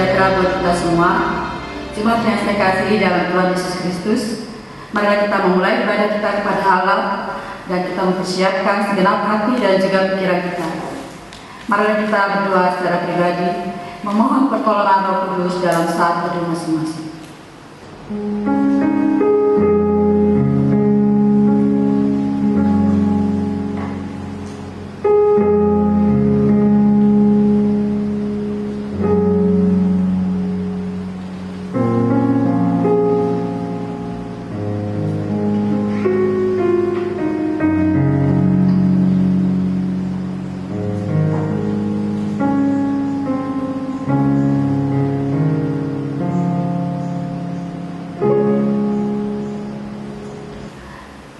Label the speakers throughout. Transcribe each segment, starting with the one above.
Speaker 1: sejahtera buat kita semua. Jemaat yang saya kasihi dalam Tuhan Yesus Kristus, mari kita memulai ibadah kita kepada Allah dan kita mempersiapkan segenap hati dan juga pikiran kita. Mari kita berdoa secara pribadi, memohon pertolongan Roh Kudus dalam saat berdoa masing-masing.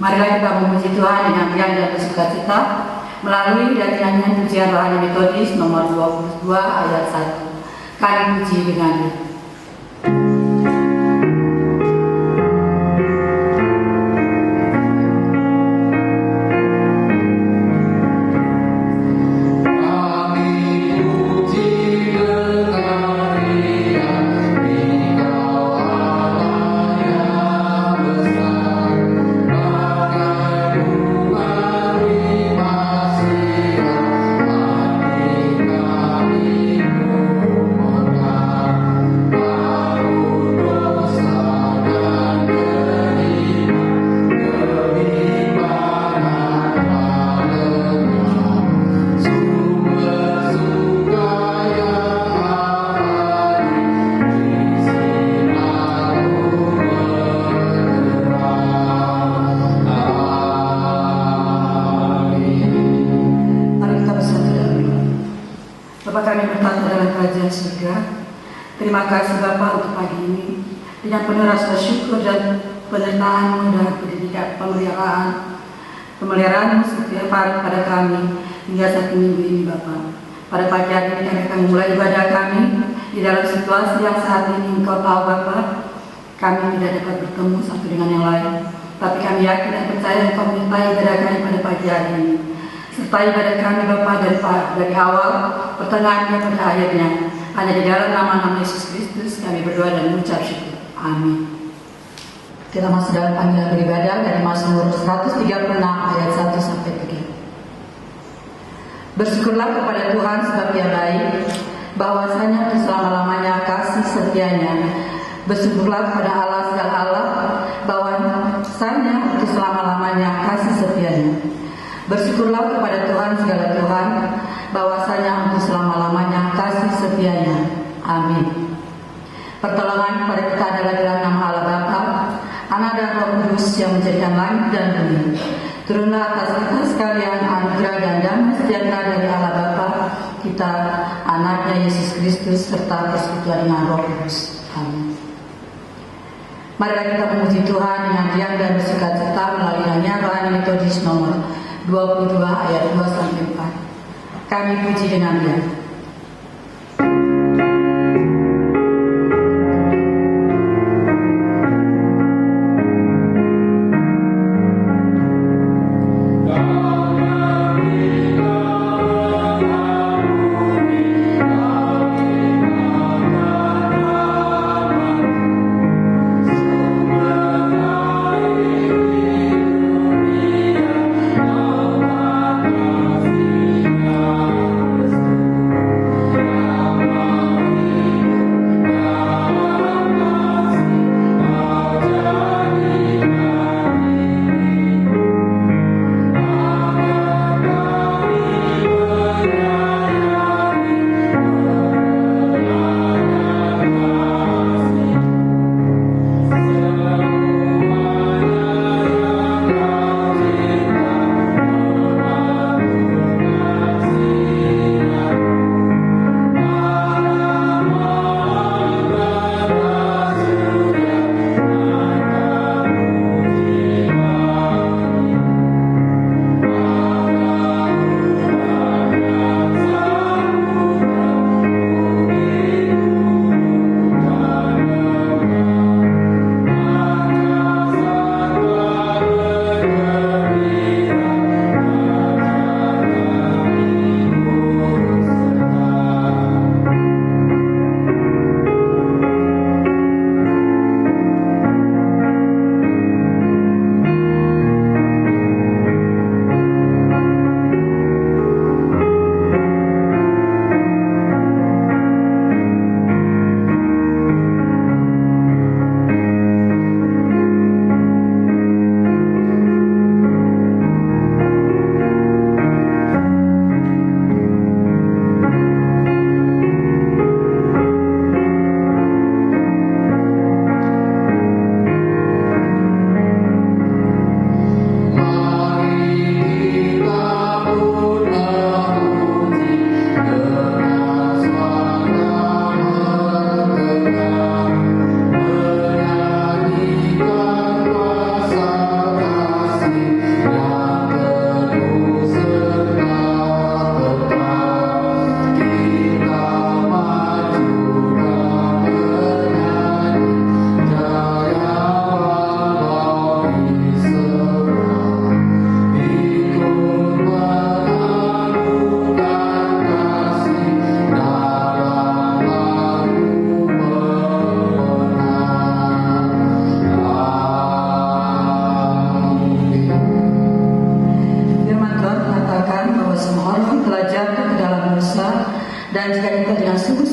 Speaker 1: Marilah kita memuji Tuhan dengan riang dan bersukacita melalui dari nyanyian pujian rohani metodis nomor 22 ayat 1. Kami puji dengan Terima kasih Bapa untuk pagi ini. Dengan penuh rasa syukur dan penyertaan-Mu dan pendidikan pemeliharaan-Mu setiap hari pada kami hingga 1 minggu ini Bapa. Pada pagi hari ini kami akan mulai ibadah kami di dalam situasi yang saat ini Engkau tahu Bapa. Kami tidak dapat bertemu satu dengan yang lain, tapi kami yakin dan percaya Engkau menyertai ibadah kami pada pagi hari ini. Sertai ibadah kami Bapa dari awal, pertengahan sampai akhirnya. Hanya di dalam nama Yesus Kristus kami berdoa dan mengucap syukur. Amin. Kita masuk dalam panggilan beribadah dari Mazmur 136 ayat 1 sampai 3. Bersyukurlah kepada Tuhan sebab Dia baik, bahwasanya selama-lamanya kasih setianya. Bersyukurlah kepada Allah segala Allah, bahwasanya selama-lamanya kasih setianya. Bersyukurlah kepada Tuhan segala Tuhan, bahwasanya untuk selama-lamanya kasih setianya. Amin. Pertolongan kepada kita adalah dalam nama Allah Bapa, Anak dan Roh Kudus yang menjadikan langit dan bumi. Turunlah atas kita sekalian anugerah dan damai sejahtera dari Allah Bapa, kita, Anaknya Yesus Kristus, serta persekutuan dengan Roh Kudus. Amin. Marilah kita memuji Tuhan dengan riang dan bersukacita melalui nyanyian rohani metodis nomor 22 ayat 2 sampai 4. Kami puji dengan Dia.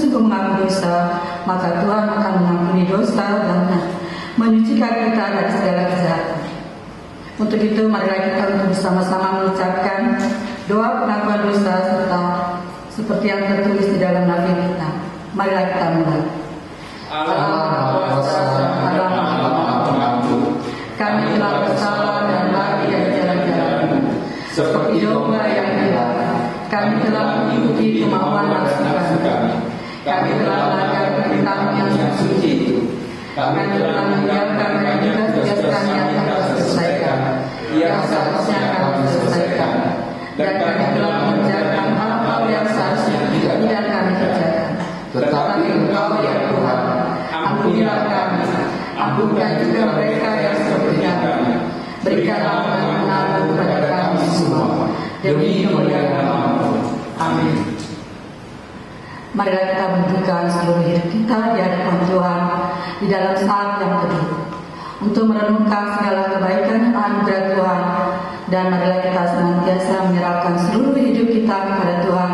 Speaker 1: sungguh-sungguh mengaku dosa, maka Tuhan akan mengampuni dosa dan menyucikan kita dari segala kejahatan. Untuk itu, marilah kita untuk bersama-sama mengucapkan doa pengakuan dosa serta seperti yang tertulis di dalam nabi kita. Marilah kita mulai. Kami telah bersalah dan lari dari jalan-jalan seperti domba yang hilang. Kami telah mengikuti kemauan nafsu kami. Kami telah melanggar perintah yang suci itu. Kami telah meninggalkan tugas-tugas kami yang telah selesaikan, yang seharusnya kami selesaikan, dan kami telah mengerjakan hal-hal yang seharusnya tidak kami kerjakan. Tetapi Engkau ya Tuhan, ampunilah kami, ampunkan juga mereka yang seperti kami. Berikanlah pengampunan kepada kami semua, demi kemuliaan nama-Mu. Amin. Marilah kita menunjukkan seluruh hidup kita di hadapan Tuhan di dalam saat yang teduh untuk merenungkan segala kebaikan dan anugerah Tuhan, dan marilah kita senantiasa menyerahkan seluruh hidup kita kepada Tuhan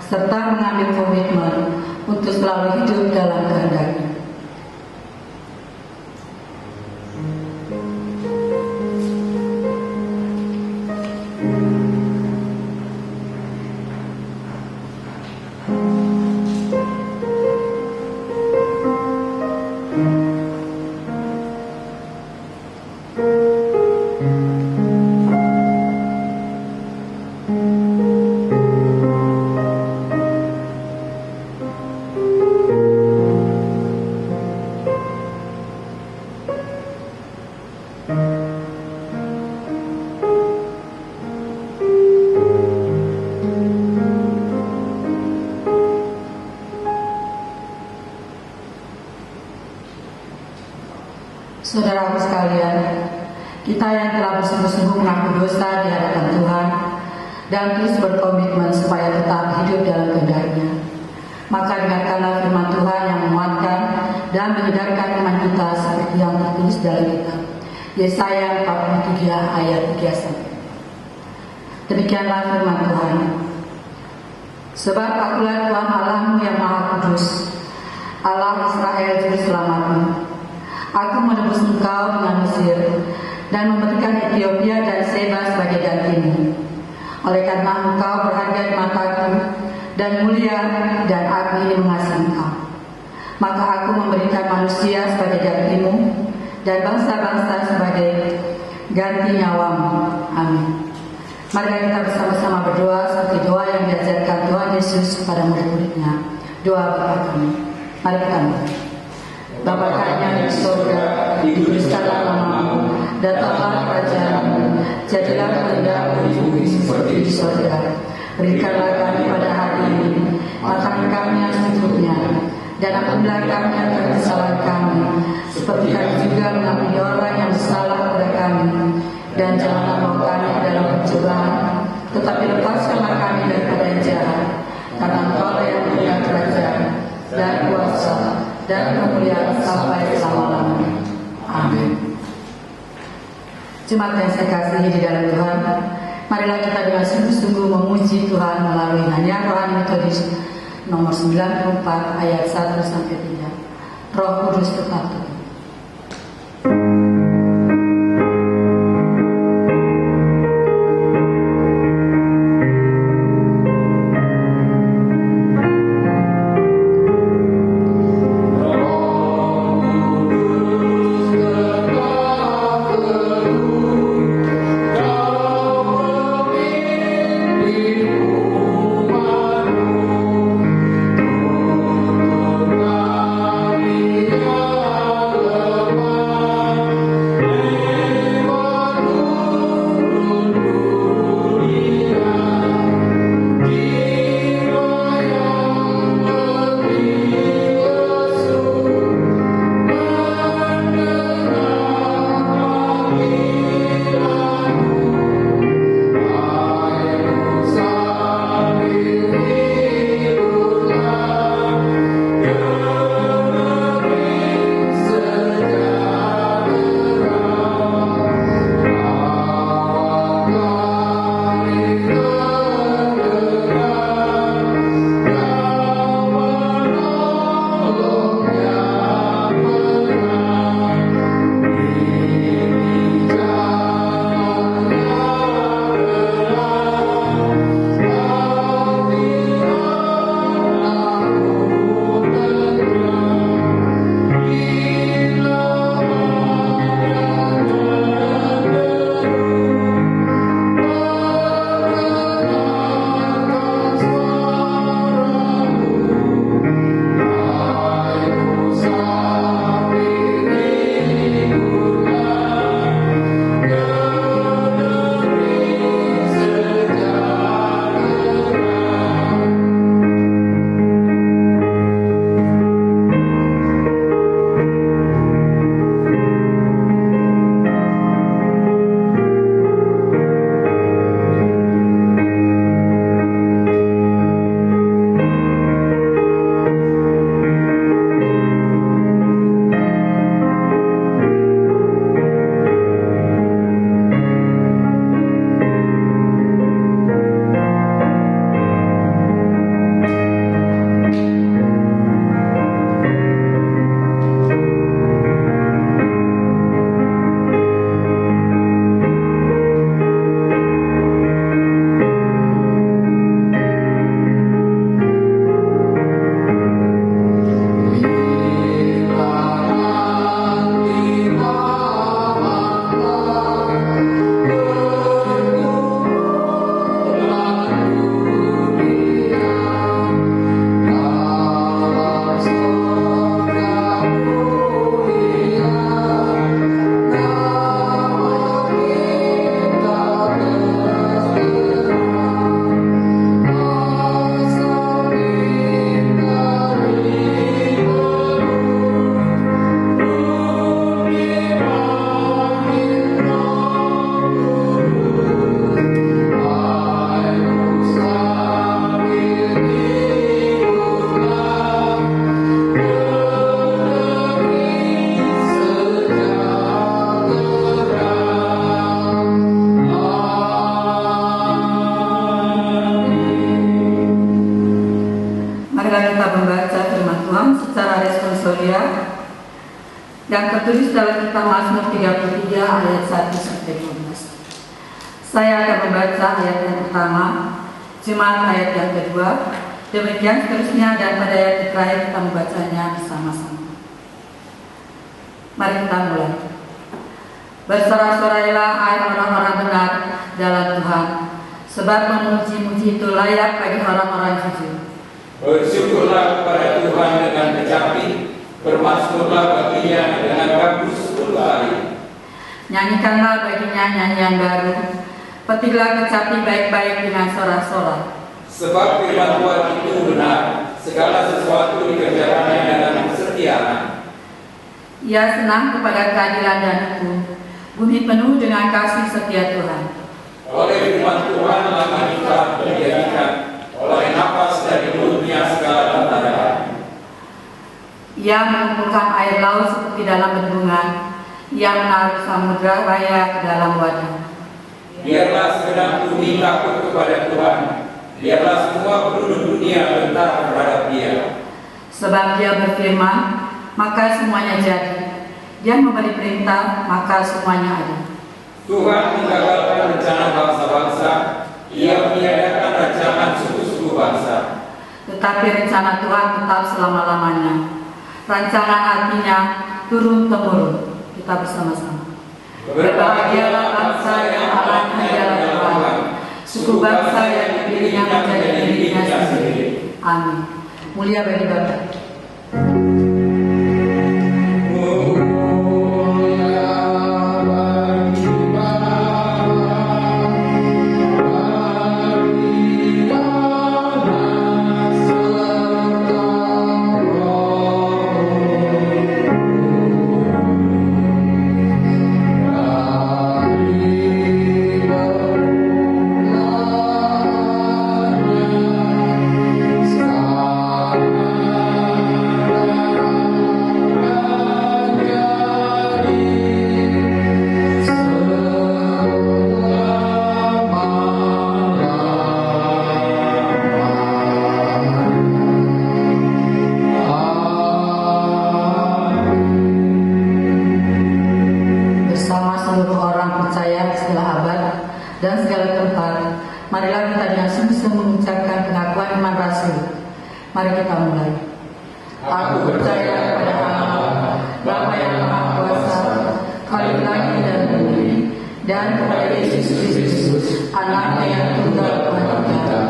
Speaker 1: serta mengambil komitmen untuk selalu hidup dalam kehendak-Nya. Saudaraku sekalian, kita yang telah bersungguh-sungguh mengaku dosa di hadapan Tuhan dan terus berkomitmen supaya tetap hidup dalam kehendak-Nya, maka dengarkanlah firman Tuhan yang menguatkan dan menyegarkan iman kita seperti yang tertulis dalam kitab Yesaya 43 ayat 3. Demikianlah firman Tuhan. Sebab akulah Tuhan Allahmu yang Maha Kudus, Allah Israel Juru Selamatmu. Aku menebus engkau dengan Mesir dan memberikan Ethiopia dan Seba sebagai gantimu. Oleh karena engkau berharga di mataku dan mulia, dan aku ini mengasihi engkau, maka aku memberikan manusia sebagai gantimu dan bangsa-bangsa sebagai ganti nyawamu. Amin. Mari kita bersama-sama berdoa seperti doa yang diajarkan Tuhan Yesus kepada murid-muridnya. Doa Bapa kami. Mari kita mulai. Bapa kami yang di surga, dikuduskanlah nama-Mu, datanglah kerajaan-Mu, jadilah kehendakmu di bumi seperti di surga. Berikanlah kami pada hari ini makanan kami yang secukupnya, dan ampunilah kami akan kesalahan kami, seperti kami juga mengampuni orang yang bersalah kepada kami. Dan janganlah bawa kami dalam pencobaan, tetapi lepaskanlah kami daripada yang jahat, karena Engkau yang punya kerajaan dan kuasa dan kemuliaan sampai selama-lamanya. Amin. Jemaat yang saya kasihi di dalam Tuhan, marilah kita dengan sungguh-sungguh memuji Tuhan melalui nyanyian rohani metodis nomor 94 ayat 1-3. Roh Kudus tetap teguh. yang tertulis dalam kitab Mazmur 33 ayat 1 sampai 12. Saya akan membaca ayat yang pertama, jemaat ayat yang kedua, demikian seterusnya, dan pada ayat terakhir kita membacanya bersama-sama. Mari kita mulai. Bersorak-sorailah hai orang-orang benar dalam Tuhan, sebab memuji-muji itu layak bagi orang-orang jujur.
Speaker 2: Bersyukurlah kepada Tuhan dengan kecapi, bermasmurlah baginya dengan gambus 10 kali.
Speaker 1: Nyanyikanlah baginya nyanyian baru, petiklah kecapi baik-baik dengan sorak-sorai.
Speaker 2: Sebab firman Tuhan itu benar, segala sesuatu dikerjakannya dengan kesetiaan.
Speaker 1: Ia senang kepada keadilan dan hukum, bumi penuh dengan kasih setia Tuhan.
Speaker 2: Oleh firman Tuhan langit telah dijadikan, oleh napas dari mulutnya segala tentara.
Speaker 1: Ia mengumpulkan air laut seperti dalam bendungan, ia menaruh samudra raya ke dalam wadah.
Speaker 2: Biarlah segenap bumi takut kepada Tuhan, biarlah semua penduduk dunia gentar terhadap Dia.
Speaker 1: Sebab Dia berfirman, maka semuanya jadi. Dia memberi perintah, maka semuanya ada.
Speaker 2: Tuhan menggagalkan rencana bangsa-bangsa, Ia meniadakan rancangan suku-suku bangsa.
Speaker 1: Tetapi rencana Tuhan tetap selama-lamanya. Rancangan artinya turun-temurun. Kita bersama-sama. Berbahagialah bangsa yang Allahnya adalah Tuhan, suku bangsa yang dipilihnya menjadi dirinya sendiri. Amin. Mulia bagi Bapa. Mari kita mulai. Aku percaya kepada Allah, Bapa yang Maha Kuasa, Khalik langit dan bumi, dan kepada Yesus Kristus, Anaknya yang tunggal Tuhan kita,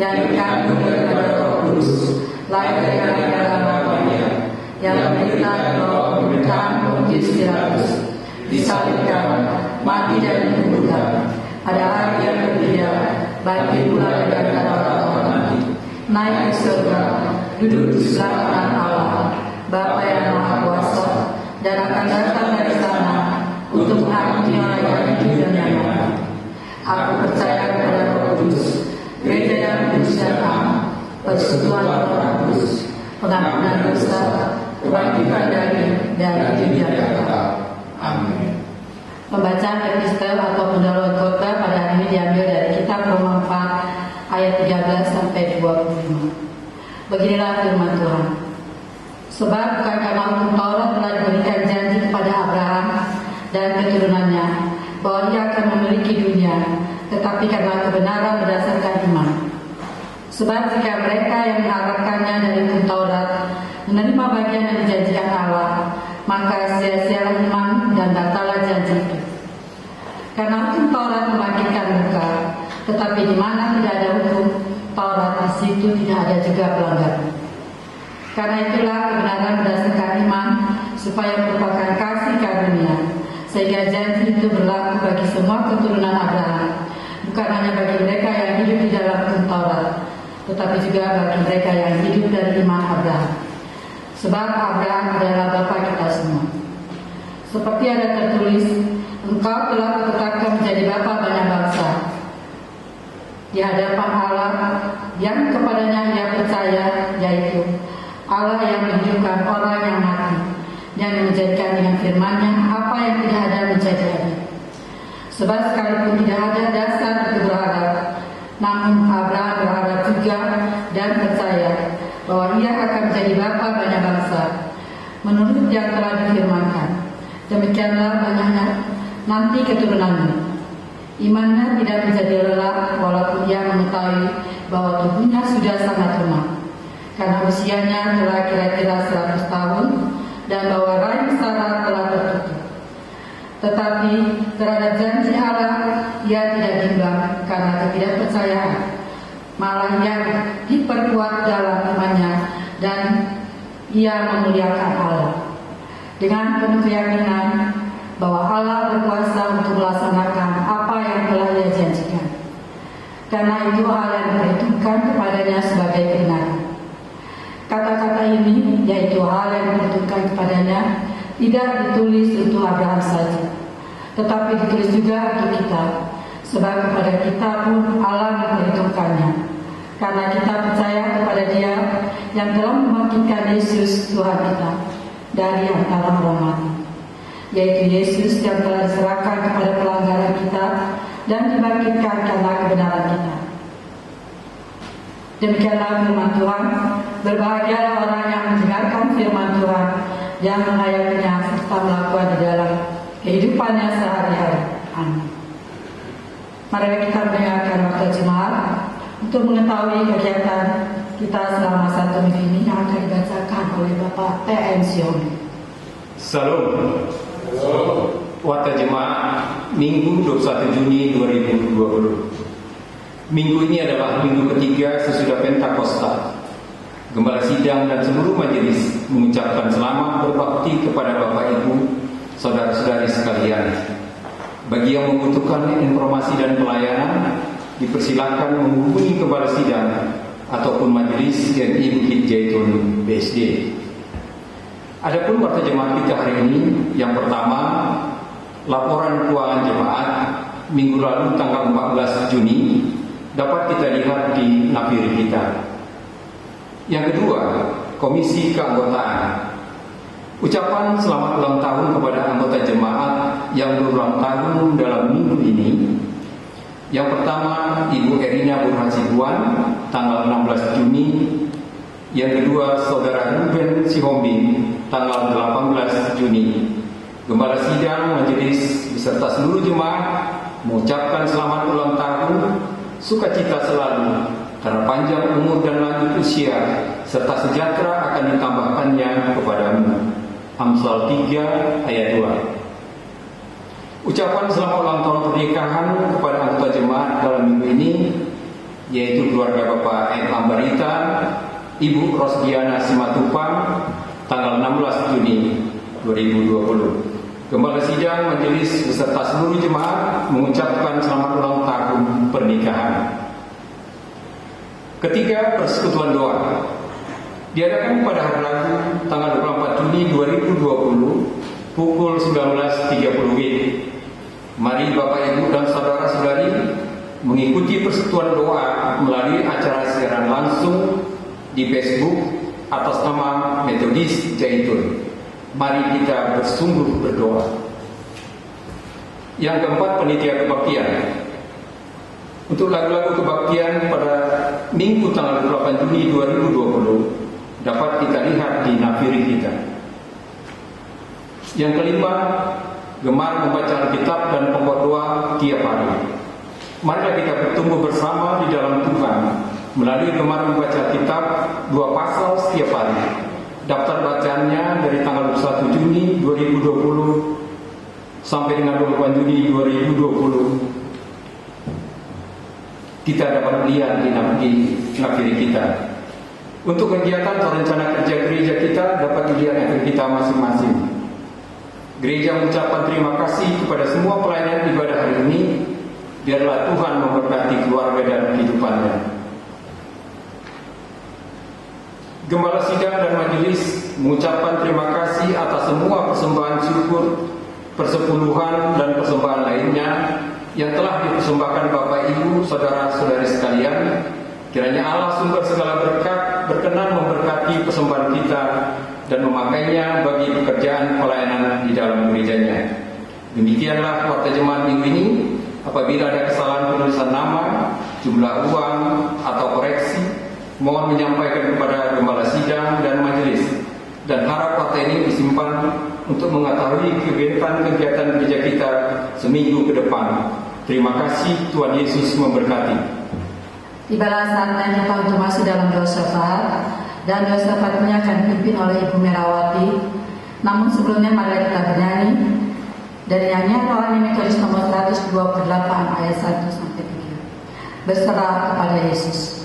Speaker 1: yang dikandung daripada Roh Kudus, lahir dari Maria Maria, yang menderita di bawah pemerintahan Pontius Pilatus, disalibkan, mati dan dikuburkan, pada hari yang ketiga, bangkit pula dari antara orang-orang mati, naik ke surga, duduk di sebelah kanan Allah, Bapa yang Maha Kuasa, dan akan datang dari sana untuk menghakimi orang yang hidup dan yang mati. Aku percaya kepada Roh Kudus, gereja yang kudus dan am, persekutuan Roh Kudus, pengampunan dosa, kebangkitan dari hidup yang kekal. Amin. Pembacaan epistel atau pendahuluan khotbah pada hari ini diambil dari kitab Roma 4 ayat 13 sampai 25. Beginilah firman Tuhan. Sebab bukan karena hukum Taurat telah diberikan janji kepada Abraham dan keturunannya bahwa ia akan memiliki dunia, tetapi karena kebenaran berdasarkan iman. Sebab jika mereka yang mengharapkannya dari hukum Taurat menerima bagian yang dijanjikan Allah, maka sia-sialah iman dan batallah janji itu. Karena hukum Taurat membangkitkan muka, tetapi di mana tidak ada hukum Taurat, di situ tidak ada juga pelanggaran. Karena itulah kebenaran berdasarkan iman, supaya merupakan kasih karunia, sehingga janji itu berlaku bagi semua keturunan Abraham, bukan hanya bagi mereka yang hidup di dalam hukum Taurat, tetapi juga bagi mereka yang hidup dari iman Abraham. Sebab Abraham adalah bapa kita semua. Seperti ada tertulis, engkau telah kutetapkan menjadi bapa banyak bangsa, di hadapan Allah yang kepadanya ia percaya, yaitu Allah yang menghidupkan orang yang mati dan menjadikan dengan firman-Nya apa yang tidak ada menjadi ada. Sebab sekalipun tidak ada dasar untuk berharap, namun Abraham berharap juga dan percaya bahwa ia akan menjadi bapa banyak bangsa. menurut yang telah difirmankan. Demikianlah banyaknya nanti keturunannya. Imannya tidak menjadi lelah walaupun ia mengetahui bahwa tubuhnya sudah sangat lemah, karena usianya telah kira-kira 100 tahun dan bahwa rahim Sarah telah tertutup. Tetapi terhadap janji Allah ia tidak bimbang karena ketidakpercayaan, malah ia diperkuat dalam imannya dan ia memuliakan Allah dengan penuh keyakinan bahwa Allah berkuasa untuk melaksanakan apa yang telah ia janjikan. Karena itu hal yang diperhitungkan kepadanya sebagai kebenaran. Kata-kata ini, yaitu hal yang diperhitungkan kepadanya, tidak ditulis untuk Abraham saja, tetapi ditulis juga untuk kita, sebab kepada kita pun Allah memperhitungkannya, karena kita percaya kepada Dia yang telah membangkitkan Yesus Tuhan kita dari antara orang mati, yaitu Yesus yang telah diserahkan kepada pelanggaran kita dan dibangkitkan karena kebenaran kita. Demikianlah firman Tuhan. Berbahagialah orang yang mendengarkan firman Tuhan, yang menghayatinya serta melakukan di dalam kehidupannya sehari-hari. Amin. Mari kita mendengarkan waktu jemaat untuk mengetahui kegiatan kita selama 1 minggu ini yang akan dibacakan oleh Bapak T.M. Siomi.
Speaker 3: Salam. Waktu jemaat Minggu 21 Juni 2020. Minggu ini adalah minggu ketiga sesudah Pentakosta. Gembala sidang dan seluruh majelis mengucapkan selamat berbakti kepada Bapak Ibu, saudara-saudari sekalian. Bagi yang membutuhkan informasi dan pelayanan, dipersilakan menghubungi Gembala sidang ataupun majelis GMI Bukit Jaitun BSD. Adapun warta jemaat kita hari ini, yang pertama, laporan keuangan jemaat minggu lalu tanggal 14 Juni dapat kita lihat di nafiri kita. Yang kedua, komisi keanggotaan. Ucapan selamat ulang tahun kepada anggota jemaat yang berulang tahun dalam minggu ini. Yang pertama, Ibu Erina Burhan Sibuan, tanggal 16 Juni. Yang kedua, Saudara Ruben Sihombing, tanggal 18 Juni. Gembala sidang majelis beserta seluruh jemaat mengucapkan selamat ulang tahun, sukacita selalu, karena panjang umur dan lanjut usia, serta sejahtera akan ditambahkannya kepadamu. Amsal 3 ayat 2. Ucapan selamat ulang tahun pernikahan kepada anggota jemaat dalam minggu ini, yaitu keluarga Bapak M. Ambarita, Ibu Rosdiana Simatupang, tanggal 16 Juni 2020. Gembala sidang majelis beserta seluruh jemaat mengucapkan selamat ulang tahun pernikahan. Ketiga, persekutuan doa diadakan pada hari Rabu tanggal 24 Juni 2020 pukul 19.30 WIB. Mari Bapak Ibu dan saudara-saudari mengikuti persekutuan doa melalui acara siaran langsung di Facebook atas nama Metodis Jaitun. Mari kita bersungguh berdoa. Yang keempat, panitia kebaktian. Untuk lagu-lagu kebaktian pada Minggu tanggal 28 Juni 2020 dapat kita lihat di nafiri kita. Yang kelima, gemar membaca Alkitab dan pokok doa tiap hari. Marilah kita bertumbuh bersama di dalam Tuhan melalui gemar membaca Alkitab 2 pasal setiap hari. Daftar bacaannya dari tanggal 21 Juni 2020 sampai dengan 28 Juni 2020 kita dapat lihat di nafiri kita. Untuk kegiatan atau rencana kerja gereja kita dapat dilihat nafiri kita masing-masing. Gereja mengucapkan terima kasih kepada semua pelayanan ibadah hari ini. Biarlah Tuhan memberkati keluarga dan kehidupannya. Gembala sidang dan majelis mengucapkan terima kasih atas semua persembahan syukur, persepuluhan dan persembahan lainnya yang telah dipersembahkan Bapak Ibu, saudara-saudari sekalian. Kiranya Allah sumber segala berkat berkenan memberkati persembahan kita dan memakainya bagi pekerjaan pelayanan di dalam gerejanya. Demikianlah warta jemaat minggu ini. Apabila ada kesalahan penulisan nama, jumlah uang atau koreksi, mohon menyampaikan kepada gembala sidang dan majelis dan harap fakta ini disimpan untuk mengetahui kegiatan gereja kita seminggu ke depan. Terima kasih, Tuhan Yesus memberkati.
Speaker 1: Tibalah saatnya kita untuk masuk dalam doa syafaat, dan doa syafaatnya akan dipimpin oleh Ibu Merawati. Namun sebelumnya mari kita bernyanyi dari nyanyian Rohani Metodis nomor 128 ayat 1 sampai 3. Berserah kepada Yesus.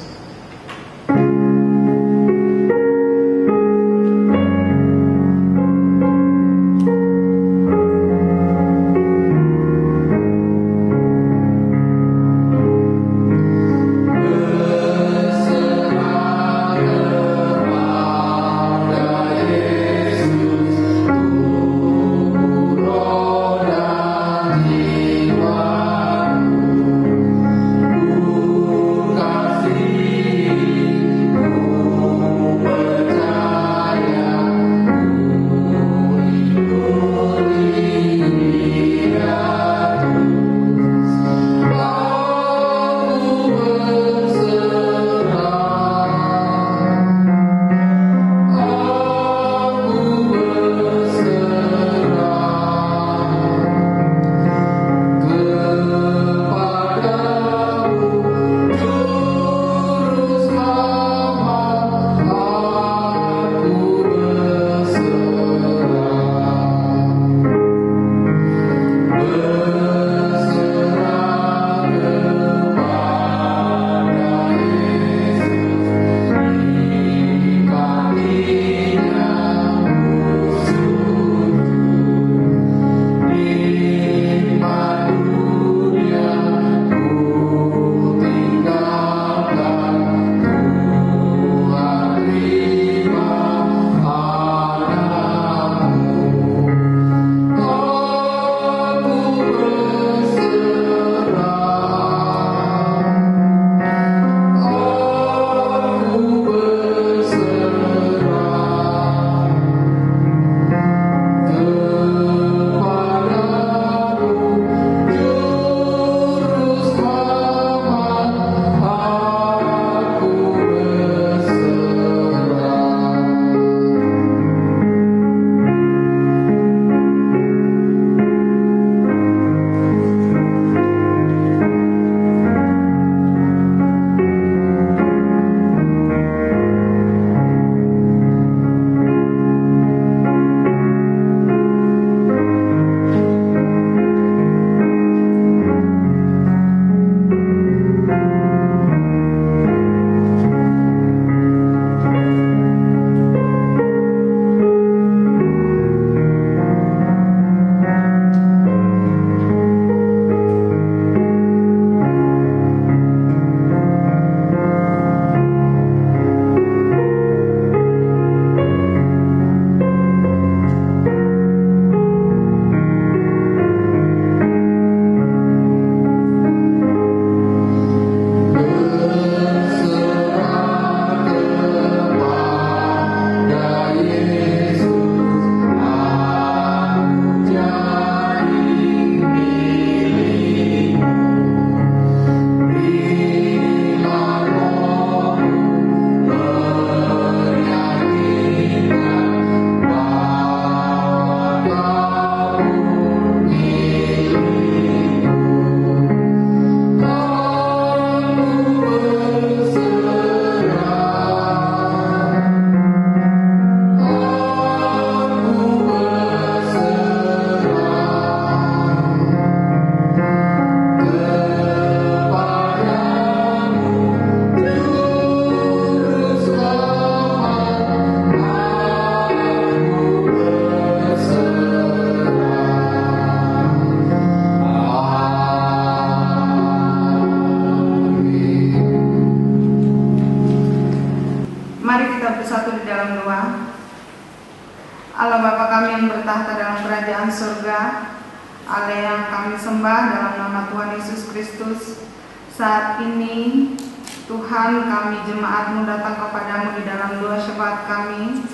Speaker 4: Allah Bapa kami yang bertahta dalam kerajaan surga, Allah yang kami sembah dalam nama Tuhan Yesus Kristus. Saat ini Tuhan, kami jemaat-Mu datang kepadamu di dalam doa syafaat kami.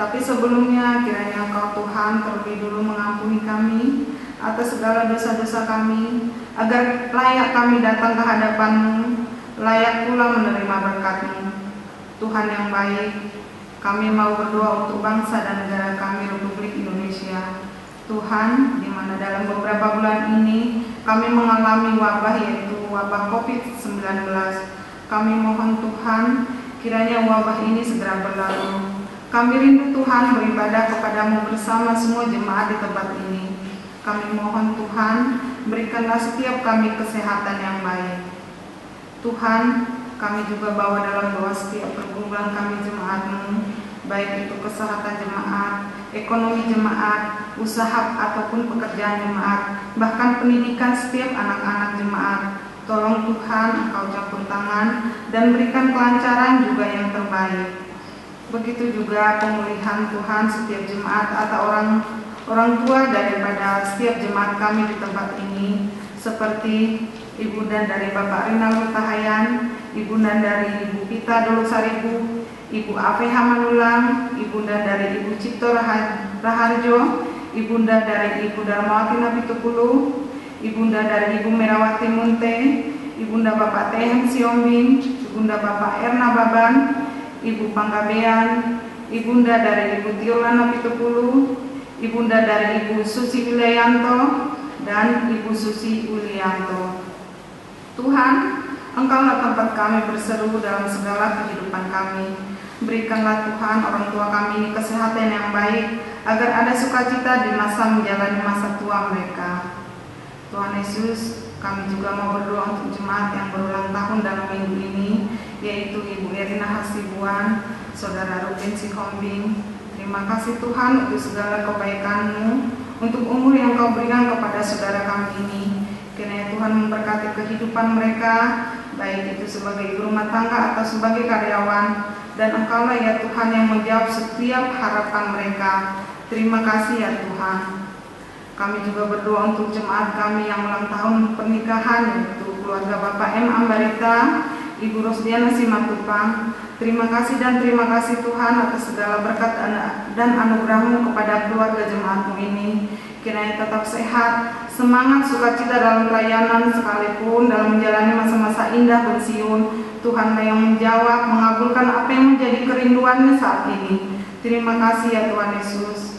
Speaker 4: Tapi sebelumnya kiranya Engkau Tuhan terlebih dulu mengampuni kami atas segala dosa-dosa kami, agar layak kami datang ke hadapan-Mu, layak pula menerima berkat-Mu. Tuhan yang baik, Kami mau berdoa untuk bangsa dan negara kami, Republik Indonesia. Tuhan, di mana dalam beberapa bulan ini kami mengalami wabah, yaitu wabah COVID-19. Kami mohon Tuhan, kiranya wabah ini segera berlalu. Kami rindu Tuhan beribadah kepadamu bersama semua jemaat di tempat ini. Kami mohon Tuhan, berikanlah setiap kami kesehatan yang baik. Tuhan, kami juga bawa dalam doa setiap pergumulan kami jemaat-Mu, baik itu kesehatan jemaat, ekonomi jemaat, usaha ataupun pekerjaan jemaat, bahkan pendidikan setiap anak-anak jemaat. Tolong Tuhan, Engkau campur tangan dan berikan kelancaran juga yang terbaik. Begitu juga pemulihan Tuhan setiap jemaat atau orang tua daripada setiap jemaat kami di tempat ini, seperti ibunda dari Bapak Rinaldo Tahayan, ibunda dari Ibu Pita Dolusaribu, Ibu Ave Hamanulang, ibunda dari Ibu Cipto Raharjo, ibunda dari Ibu Darmawati Napitupulu, ibunda dari Ibu Merawati Munte, ibunda Bapak Tehem Siombing, ibunda Bapak Erna Baban, Ibu Panggabean, ibunda dari Ibu Tiola Napitupulu, ibunda dari Ibu Susi Wilayanto, dan Ibu Susi Ulianto. Tuhan, Engkaulah tempat kami berseru dalam segala kehidupan kami. Berikanlah Tuhan orang tua kami ini kesehatan yang baik, agar ada sukacita di masa menjalani masa tua mereka. Tuhan Yesus, kami juga mau berdoa untuk jemaat yang berulang tahun dalam minggu ini, yaitu Ibu Erina Hasibuan, Saudara Ruben Sihombing. Terima kasih Tuhan untuk segala kebaikan-Mu, untuk umur yang Kau berikan kepada saudara kami ini. Kiranya Tuhan memberkati kehidupan mereka, baik itu sebagai ibu rumah tangga atau sebagai karyawan, dan Engkaulah ya Tuhan yang menjawab setiap harapan mereka. Terima kasih ya Tuhan. Kami juga berdoa untuk jemaat kami yang ulang tahun pernikahan, yaitu keluarga Bapak M. Ambarita, Ibu Rosdiana Simatupang. Terima kasih dan terima kasih Tuhan atas segala berkat dan anugerah-Mu kepada keluarga jemaat-Mu ini. Kiranya tetap sehat, semangat, sukacita dalam pelayanan, sekalipun dalam menjalani masa-masa indah pensiun. Tuhanlah yang menjawab, mengabulkan apa yang menjadi kerinduannya saat ini. Terima kasih ya Tuhan Yesus.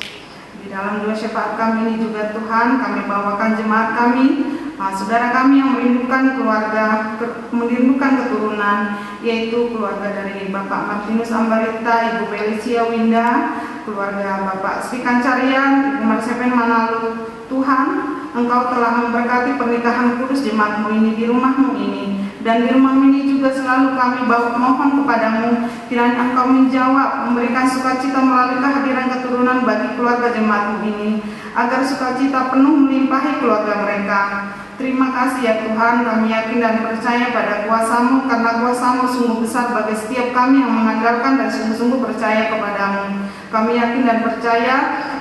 Speaker 4: Di dalam doa syafaat kami ini juga Tuhan, kami bawakan jemaat kami, saudara kami yang merindukan keluarga, merindukan keturunan, yaitu keluarga dari Bapak Martinus Ambarita, Ibu Felicia Winda, keluarga Bapak Sri Kancarian, Ibu Marsepen Manalu. Tuhan, Engkau telah memberkati pernikahan kudus jemaat-Mu ini di rumah-Mu ini, dan di rumah-Mu ini juga selalu kami mohon kepadamu, kiranya Engkau menjawab, memberikan sukacita melalui kehadiran keturunan bagi keluarga jemaat-Mu ini, agar sukacita penuh melimpahi keluarga mereka. Terima kasih ya Tuhan, kami yakin dan percaya pada kuasa-Mu, karena kuasa-Mu sungguh besar bagi setiap kami yang mengandalkan dan sungguh-sungguh percaya kepadamu. Kami yakin dan percaya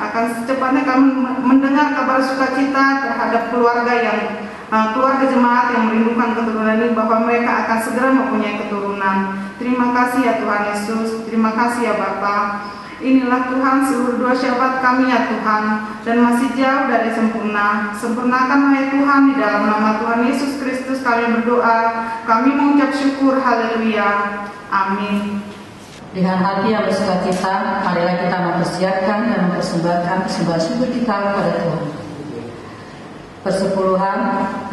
Speaker 4: akan secepatnya kami mendengar kabar sukacita terhadap keluarga jemaat yang merindukan keturunan ini, bahwa mereka akan segera mempunyai keturunan. Terima kasih ya Tuhan Yesus, terima kasih ya Bapa. Inilah Tuhan seluruh doa syafaat kami ya Tuhan, dan masih jauh dari sempurna. Sempurnakanlah ya Tuhan, di dalam nama Tuhan Yesus Kristus kami berdoa, kami mengucap syukur, haleluya, amin.
Speaker 1: Dengan hati yang bersukacita, marilah kita mempersiapkan dan mempersembahkan persembahan syukur kita kepada Tuhan. Persepuluhan,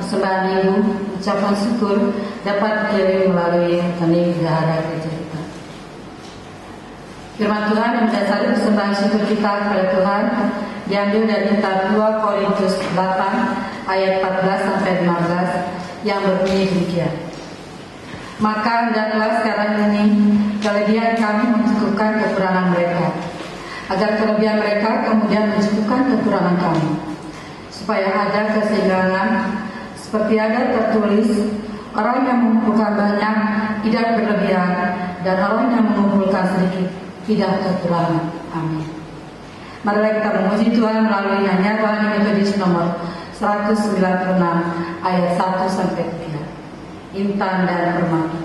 Speaker 1: persembahan minggu, ucapan syukur dapat dikirim melalui rekening bendahara gereja kita. Firman Tuhan yang mendasari persembahan syukur kita kepada Tuhan diambil dari kitab 2 Korintus 8 ayat 14-15 yang berbunyi demikian. Maka hendaklah sekarang ini kelebihan kami mencukupkan kekurangan mereka, agar kelebihan mereka kemudian mencukupkan kekurangan kami, supaya ada keseimbangan, seperti ada tertulis, orang yang mengumpulkan banyak tidak berlebihan, dan orang yang mengumpulkan sedikit tidak kekurangan. Amin. Marilah kita memuji Tuhan melalui nyanyian Rohani Metodis nomor 196 ayat 1-3. Intan dan Permata.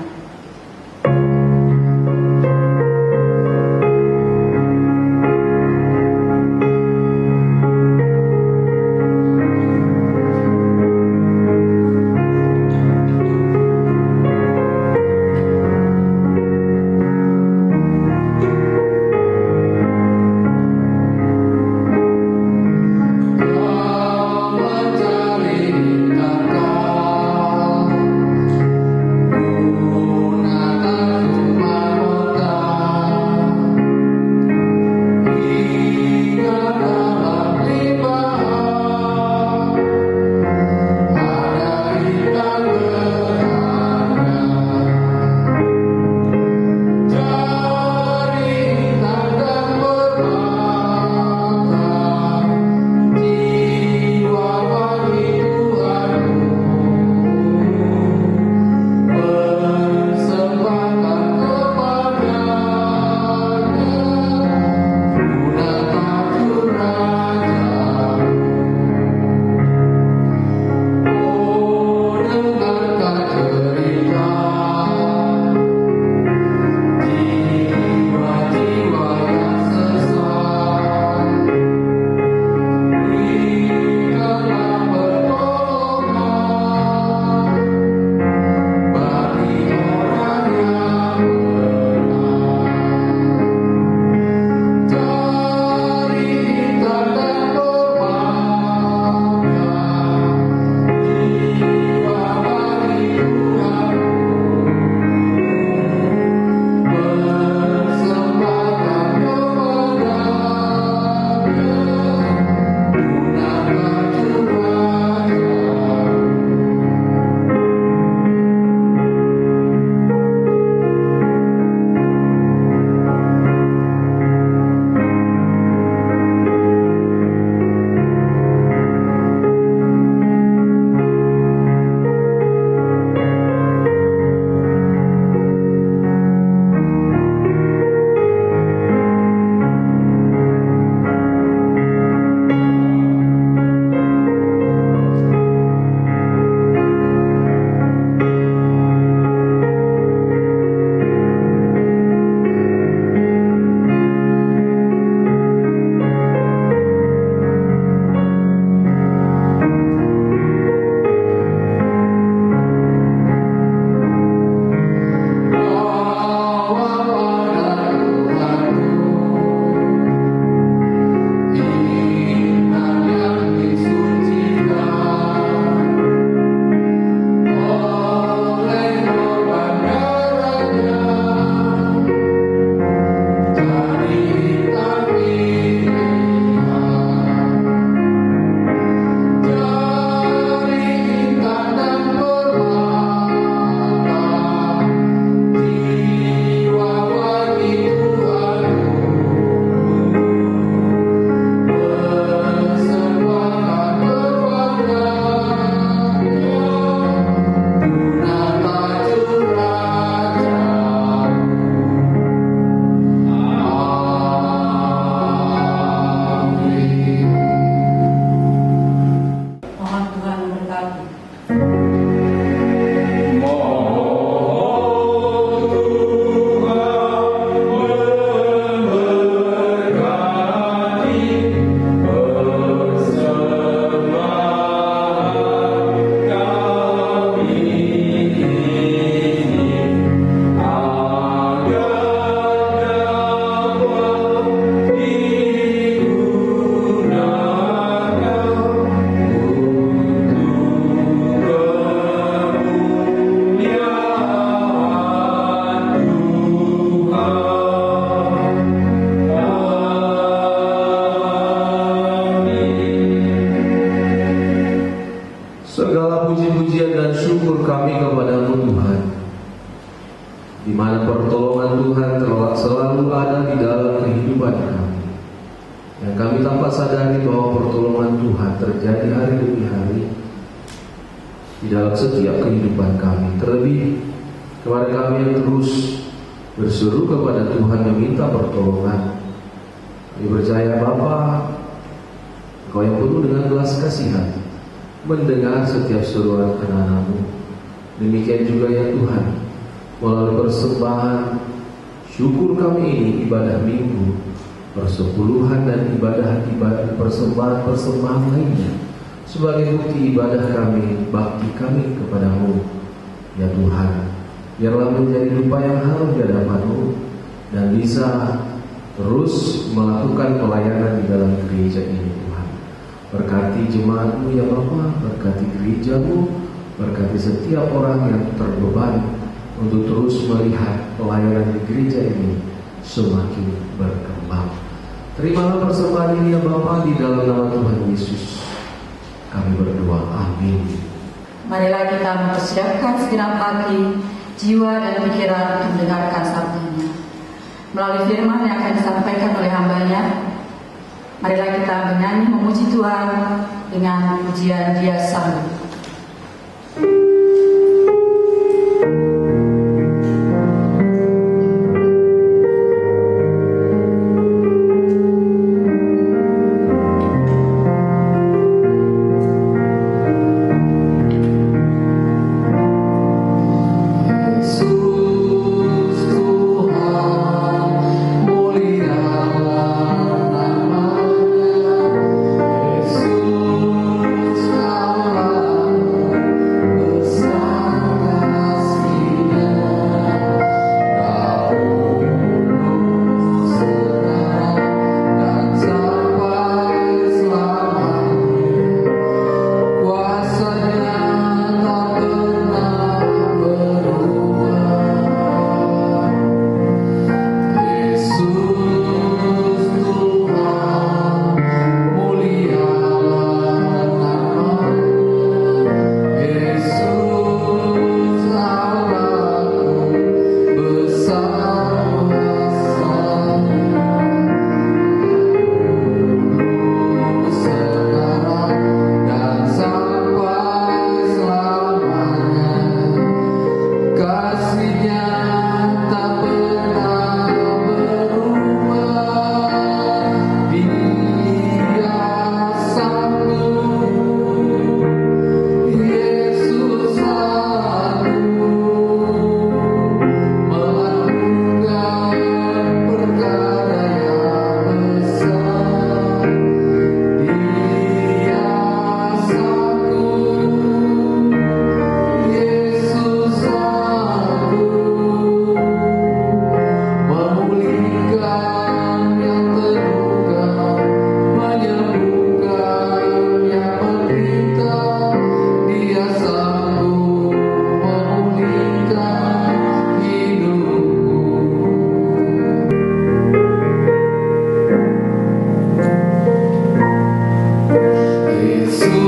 Speaker 5: kepadamu Tuhan, di mana pertolongan Tuhan selalu ada di dalam kehidupan kami. Yang kami tanpa sadari bahwa pertolongan Tuhan terjadi hari demi hari di dalam setiap kehidupan kami. Terlebih kepada kami yang terus berseru kepada Tuhan meminta pertolongan. Kami percaya Bapa, Engkau yang penuh dengan belas kasihan mendengar setiap seruan anak-anak-Mu. Demikian juga ya Tuhan, melalui persembahan syukur kami ini, ibadah minggu, persepuluhan dan ibadah persembahan lainnya, sebagai bukti ibadah kami, bakti kami kepadamu. Ya Tuhan, biarlah menjadi rupa yang harum di hadapan-Mu dan bisa terus melakukan pelayanan di dalam gereja ini Tuhan. Berkati jemaat-Mu ya Bapa, berkati gereja-Mu, berkati setiap orang yang terbeban untuk terus melihat pelayanan di gereja ini semakin berkembang. Terimalah persembahan ini ya Bapa, di dalam nama Tuhan Yesus kami berdoa, amin.
Speaker 1: Marilah kita mempersiapkan segenap hati, jiwa dan pikiran untuk mendengarkan sabdanya. Melalui firman yang akan disampaikan oleh hambanya, marilah kita menyanyi memuji Tuhan dengan pujian Dia Sanggup.
Speaker 5: Yesus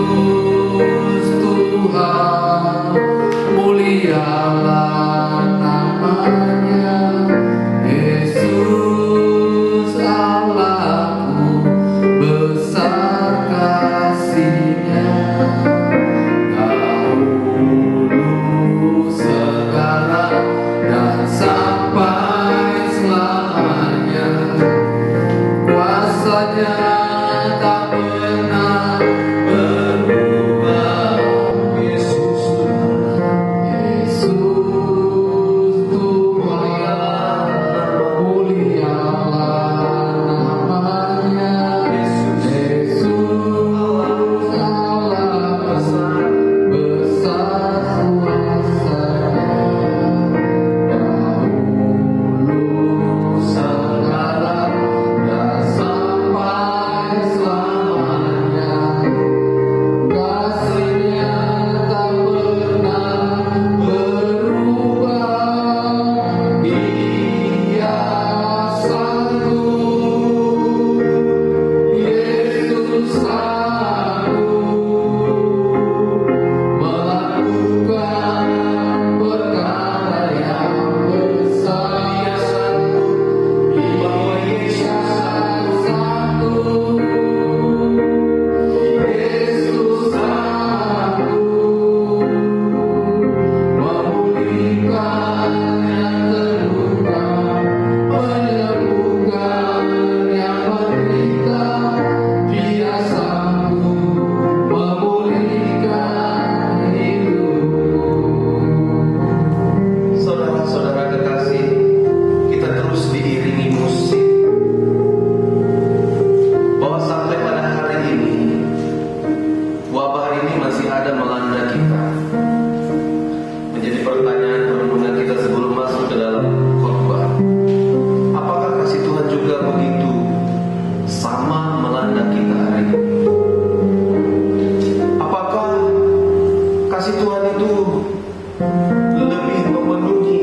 Speaker 5: menjadi pertanyaan renungan kita sebelum masuk ke dalam khotbah. Apakah kasih Tuhan juga begitu sama melanda kita hari ini? Apakah kasih Tuhan itu lebih memenuhi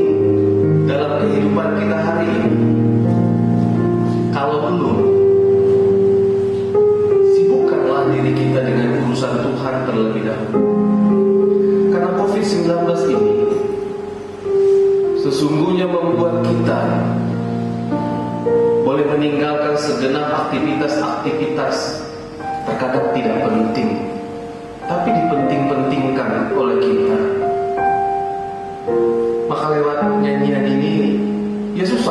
Speaker 5: dalam kehidupan kita hari ini? Kalau belum, sibukkanlah diri kita dengan urusan Tuhan terlebih dahulu. Karena COVID-19 ini sesungguhnya membuat kita boleh meninggalkan segenap aktivitas-aktivitas terkadang tidak penting, tapi dipenting-pentingkan oleh kita. Maka lewat nyanyian ini, Yesus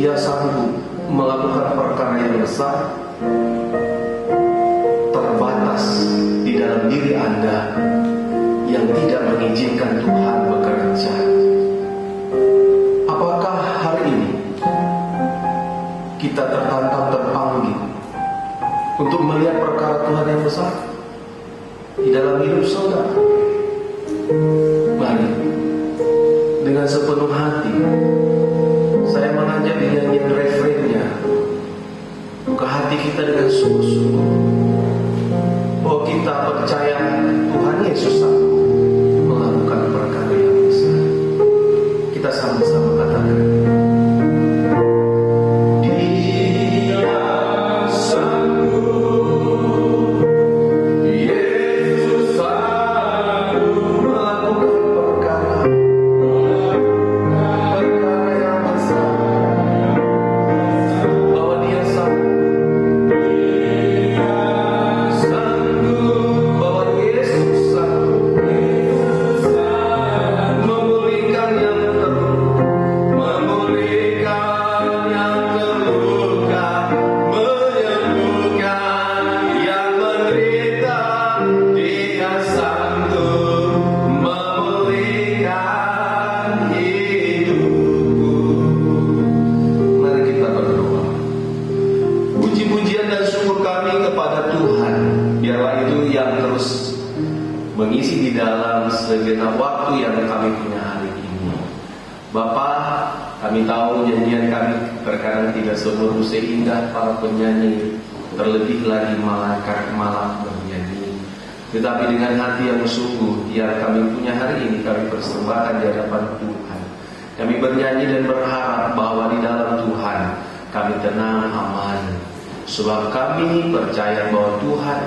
Speaker 5: Ia sanggup melakukan perkara yang besar, terbatas di dalam diri Anda yang tidak mengizinkan Tuhan bekerja. Apakah hari ini kita terpanggil untuk melihat perkara Tuhan yang besar di dalam hidup saudara? Mari dengan sepenuh hati saya mengajak nyanyian refrennya, buka hati kita dengan sungguh-sungguh. Oh, kita percaya Tuhan Yesus sanggup melakukan perkara yang besar. Kita sama-sama katakan, mengisi di dalam segenap waktu yang kami punya hari ini. Bapak, kami tahu nyanyian kami terkadang tidak seluruh seindah para penyanyi, terlebih lagi malam bernyanyi. Tetapi dengan hati yang sungguh yang kami punya hari ini, kami persembahkan di hadapan Tuhan. Kami bernyanyi dan berharap bahwa di dalam Tuhan kami tenang, aman. Sebab kami percaya bahwa Tuhan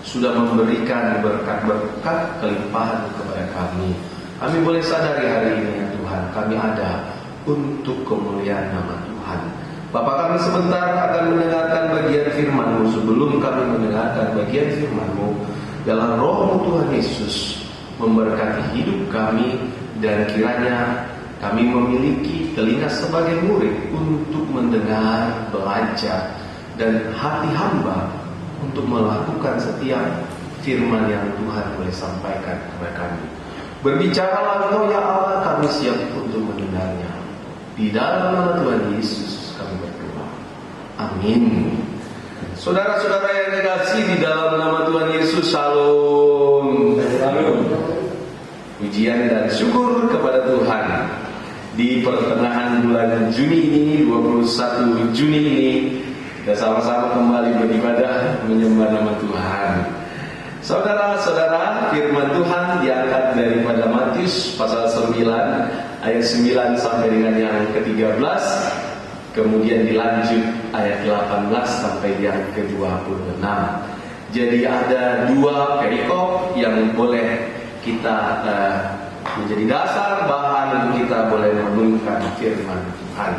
Speaker 5: sudah memberikan berkat-berkat kelimpahan kepada kami. Kami boleh sadari hari ini ya Tuhan, kami ada untuk kemuliaan nama Tuhan. Bapak, kami sebentar akan mendengarkan bagian firman-Mu. Sebelum kami mendengarkan bagian firman-Mu, dalam roh-Mu Tuhan Yesus memberkati hidup kami, dan kiranya kami memiliki telinga sebagai murid untuk mendengar, belajar, dan hati hamba untuk melakukan setiap firman yang Tuhan boleh sampaikan kepada kami. Berbicaralah Engkau ya Allah, kami siap untuk mendengarnya. Di dalam nama Tuhan Yesus kami berdoa. Amin. Saudara-saudara yang dikasihi di dalam nama Tuhan Yesus, Shalom. Pujian dan syukur kepada Tuhan. Di pertengahan bulan Juni ini, 21 Juni ini, kita sama-sama kembali beribadah menyembah nama Tuhan. Saudara-saudara, firman Tuhan diangkat daripada Matius pasal 9 ayat 9 sampai dengan yang ke-13, kemudian dilanjut ayat 18 sampai yang ke-26. Jadi ada dua perikop yang boleh kita menjadi dasar bahan untuk kita boleh merenungkan firman Tuhan.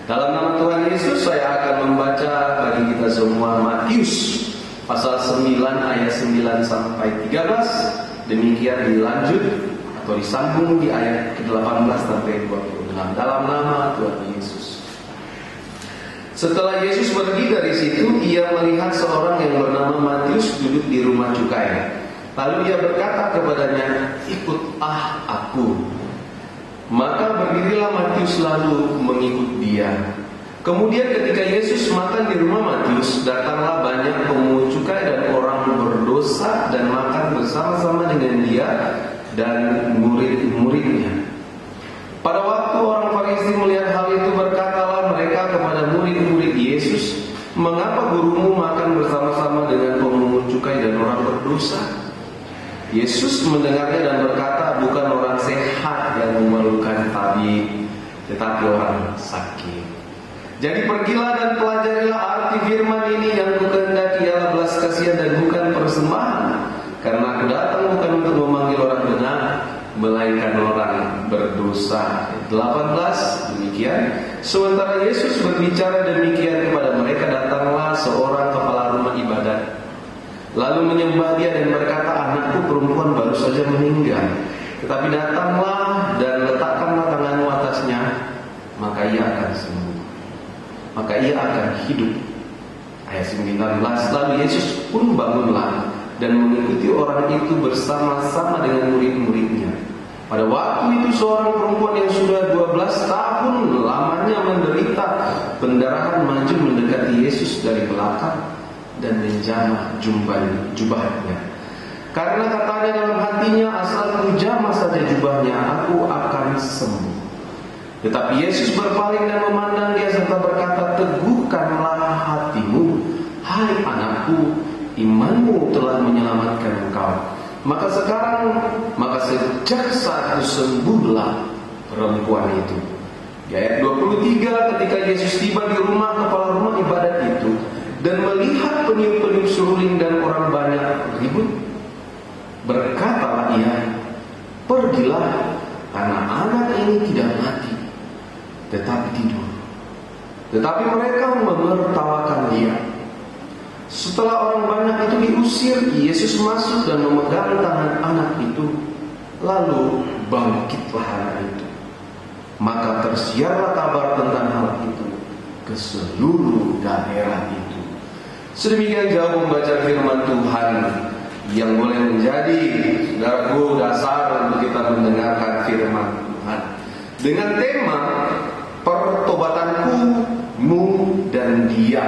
Speaker 5: Dalam nama Tuhan Yesus saya akan membaca bagi kita semua Matius pasal 9 ayat 9 sampai 13. Demikian dilanjut atau disambung di ayat ke-18 sampai 26. Dalam nama Tuhan Yesus. Setelah Yesus pergi dari situ, ia melihat seorang yang bernama Matius duduk di rumah cukai. Lalu ia berkata kepadanya, "Ikutlah aku." Maka berdirilah Matius lalu mengikut dia. Kemudian ketika Yesus makan di rumah Matius, datanglah banyak pemungut cukai dan orang berdosa dan makan bersama-sama dengan dia. dan murid-muridnya. Pada waktu orang Farisi melihat hal itu, berkatalah mereka kepada murid-murid Yesus, "Mengapa gurumu makan bersama-sama dengan pemungut cukai dan orang berdosa?" Yesus mendengarnya dan berkata, "Bukan orang sehat yang memerlukan tabib, tetapi orang sakit. Jadi pergilah dan pelajarilah arti firman ini, yang kukehendaki ialah belas kasihan dan bukan persembahan. Karena aku datang bukan untuk memanggil orang benar, melainkan orang berdosa." 18 demikian. Sementara Yesus berbicara demikian kepada mereka, datanglah seorang kepala rumah ibadat, lalu menyembah dia dan berkata, "Anakku perempuan baru saja meninggal, tetapi datanglah dan letakkanlah tanganmu atasnya, maka ia akan sembuh, maka ia akan hidup." Ayat 19. Lalu Yesus pun bangunlah dan mengikuti orang itu bersama-sama dengan murid-muridnya. Pada waktu itu seorang perempuan yang sudah 12 tahun lamanya menderita pendarahan maju mendekati Yesus dari belakang dan menjamah jubahnya. Karena katanya dalam hatinya, "Asal ku jamah saja jubahnya, aku akan sembuh." Tetapi Yesus berpaling dan memandang dia serta berkata, "Teguhkanlah hatimu, hai anakku, imanmu telah menyelamatkan engkau." Maka sejak saat itu sembuhlah perempuan itu. Di ayat 23, ketika Yesus tiba di rumah kepala rumah ibadat itu dan melihat peniup-peniup seruling dan orang banyak ribut, berkatalah ia, "Pergilah, karena anak ini tidak mati, tetapi tidur." Tetapi mereka menertawakan dia. Setelah orang banyak itu diusir, Yesus masuk dan memegang tangan anak itu, lalu bangkitlah anak itu. Maka tersiarlah kabar tentang hal itu ke seluruh daerah itu. Sedemikian jauh membaca firman Tuhan yang boleh menjadi saudaraku dasar untuk kita mendengarkan firman Tuhan dengan tema pertobatanku, mu dan dia.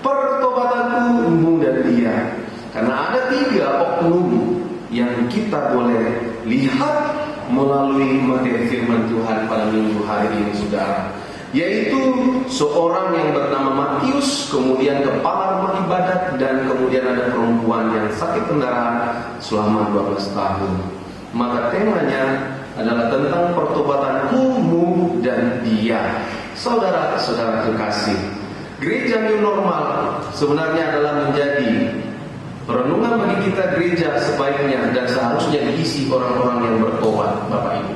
Speaker 5: Pertobatanku, mu dan dia. Karena ada 3 oknum yang kita boleh lihat melalui materi firman Tuhan pada minggu hari ini, saudara. Yaitu seorang yang bernama Matius, kemudian kepala rumah ibadat, dan kemudian ada perempuan yang sakit pendarahan selama 12 tahun. Maka temanya adalah tentang pertobatanku, mu dan dia. Saudara-saudara terkasih, gereja new normal sebenarnya adalah menjadi renungan bagi kita gereja sebaiknya dan seharusnya diisi orang-orang yang bertobat, Bapak Ibu.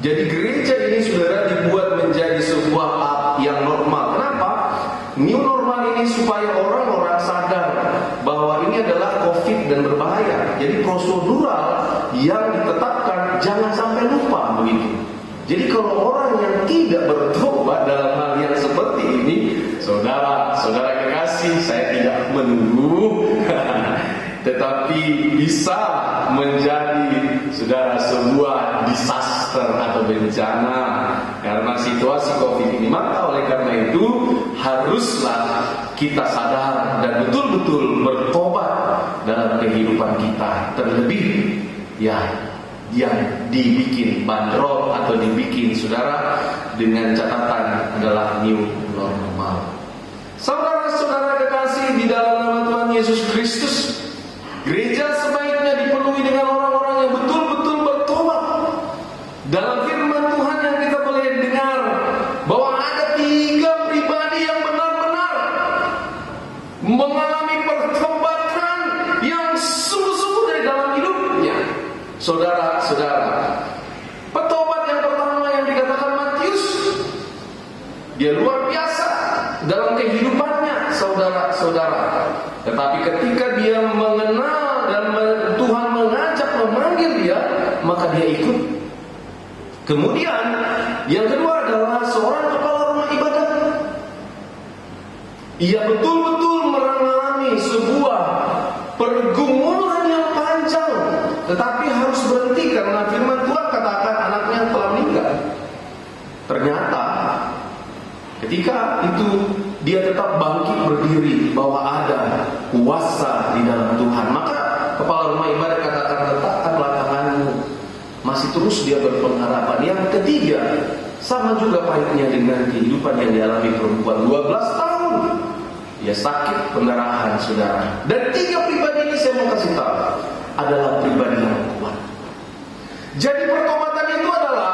Speaker 5: Jadi gereja ini, saudara, dibuat menjadi sebuah yang normal. Kenapa? New normal ini supaya orang-orang sadar bahwa ini adalah COVID dan berbahaya. Jadi prosedural yang ditetapkan jangan sampai lupa begitu. Jadi kalau orang yang tidak bertobat dalam hal yang seperti ini, saudara kekasih, saya tidak menunggu, tetapi bisa menjadi saudara sebuah disaster atau bencana karena situasi COVID ini. Maka oleh karena itu haruslah kita sadar dan betul-betul bertobat dalam kehidupan kita. Terlebih yang dibikin bandrol atau dibikin saudara dengan catatan adalah new normal. Saudara-saudara kekasih di dalam nama Tuhan Yesus Kristus, gereja sebaiknya dipenuhi dengan orang-orang yang betul-betul bertobat. Dalam firman Tuhan yang kita boleh dengar bahwa ada 3 pribadi yang benar-benar mengalami pertobatan yang sungguh-sungguh dari dalam hidupnya. Saudara-saudara, petobat yang pertama yang dikatakan Matius, dia luar biasa dalam kehidupannya, saudara-saudara. Tetapi ketika dia mengenal dan Tuhan mengajak, memanggil dia, maka dia ikut. Kemudian yang kedua adalah seorang kepala rumah ibadat. Ia betul-betul mengalami sebuah pergumulan yang panjang, tetapi harus berhenti karena firman Tuhan katakan anaknya telah meninggal. Ternyata ketika itu dia tetap bangkit berdiri bahwa ada kuasa di dalam Tuhan. Maka kepala rumah ibadat katakan, "Letakkanlah tanganmu terus dia berpengharapan. Yang ketiga, sama juga pahitnya dengan kehidupan yang dialami perempuan 12 tahun. Dia sakit pendarahan, saudara. Dan 3 pribadi ini saya mau kasih tahu adalah pribadi yang kuat. Jadi pertobatan itu adalah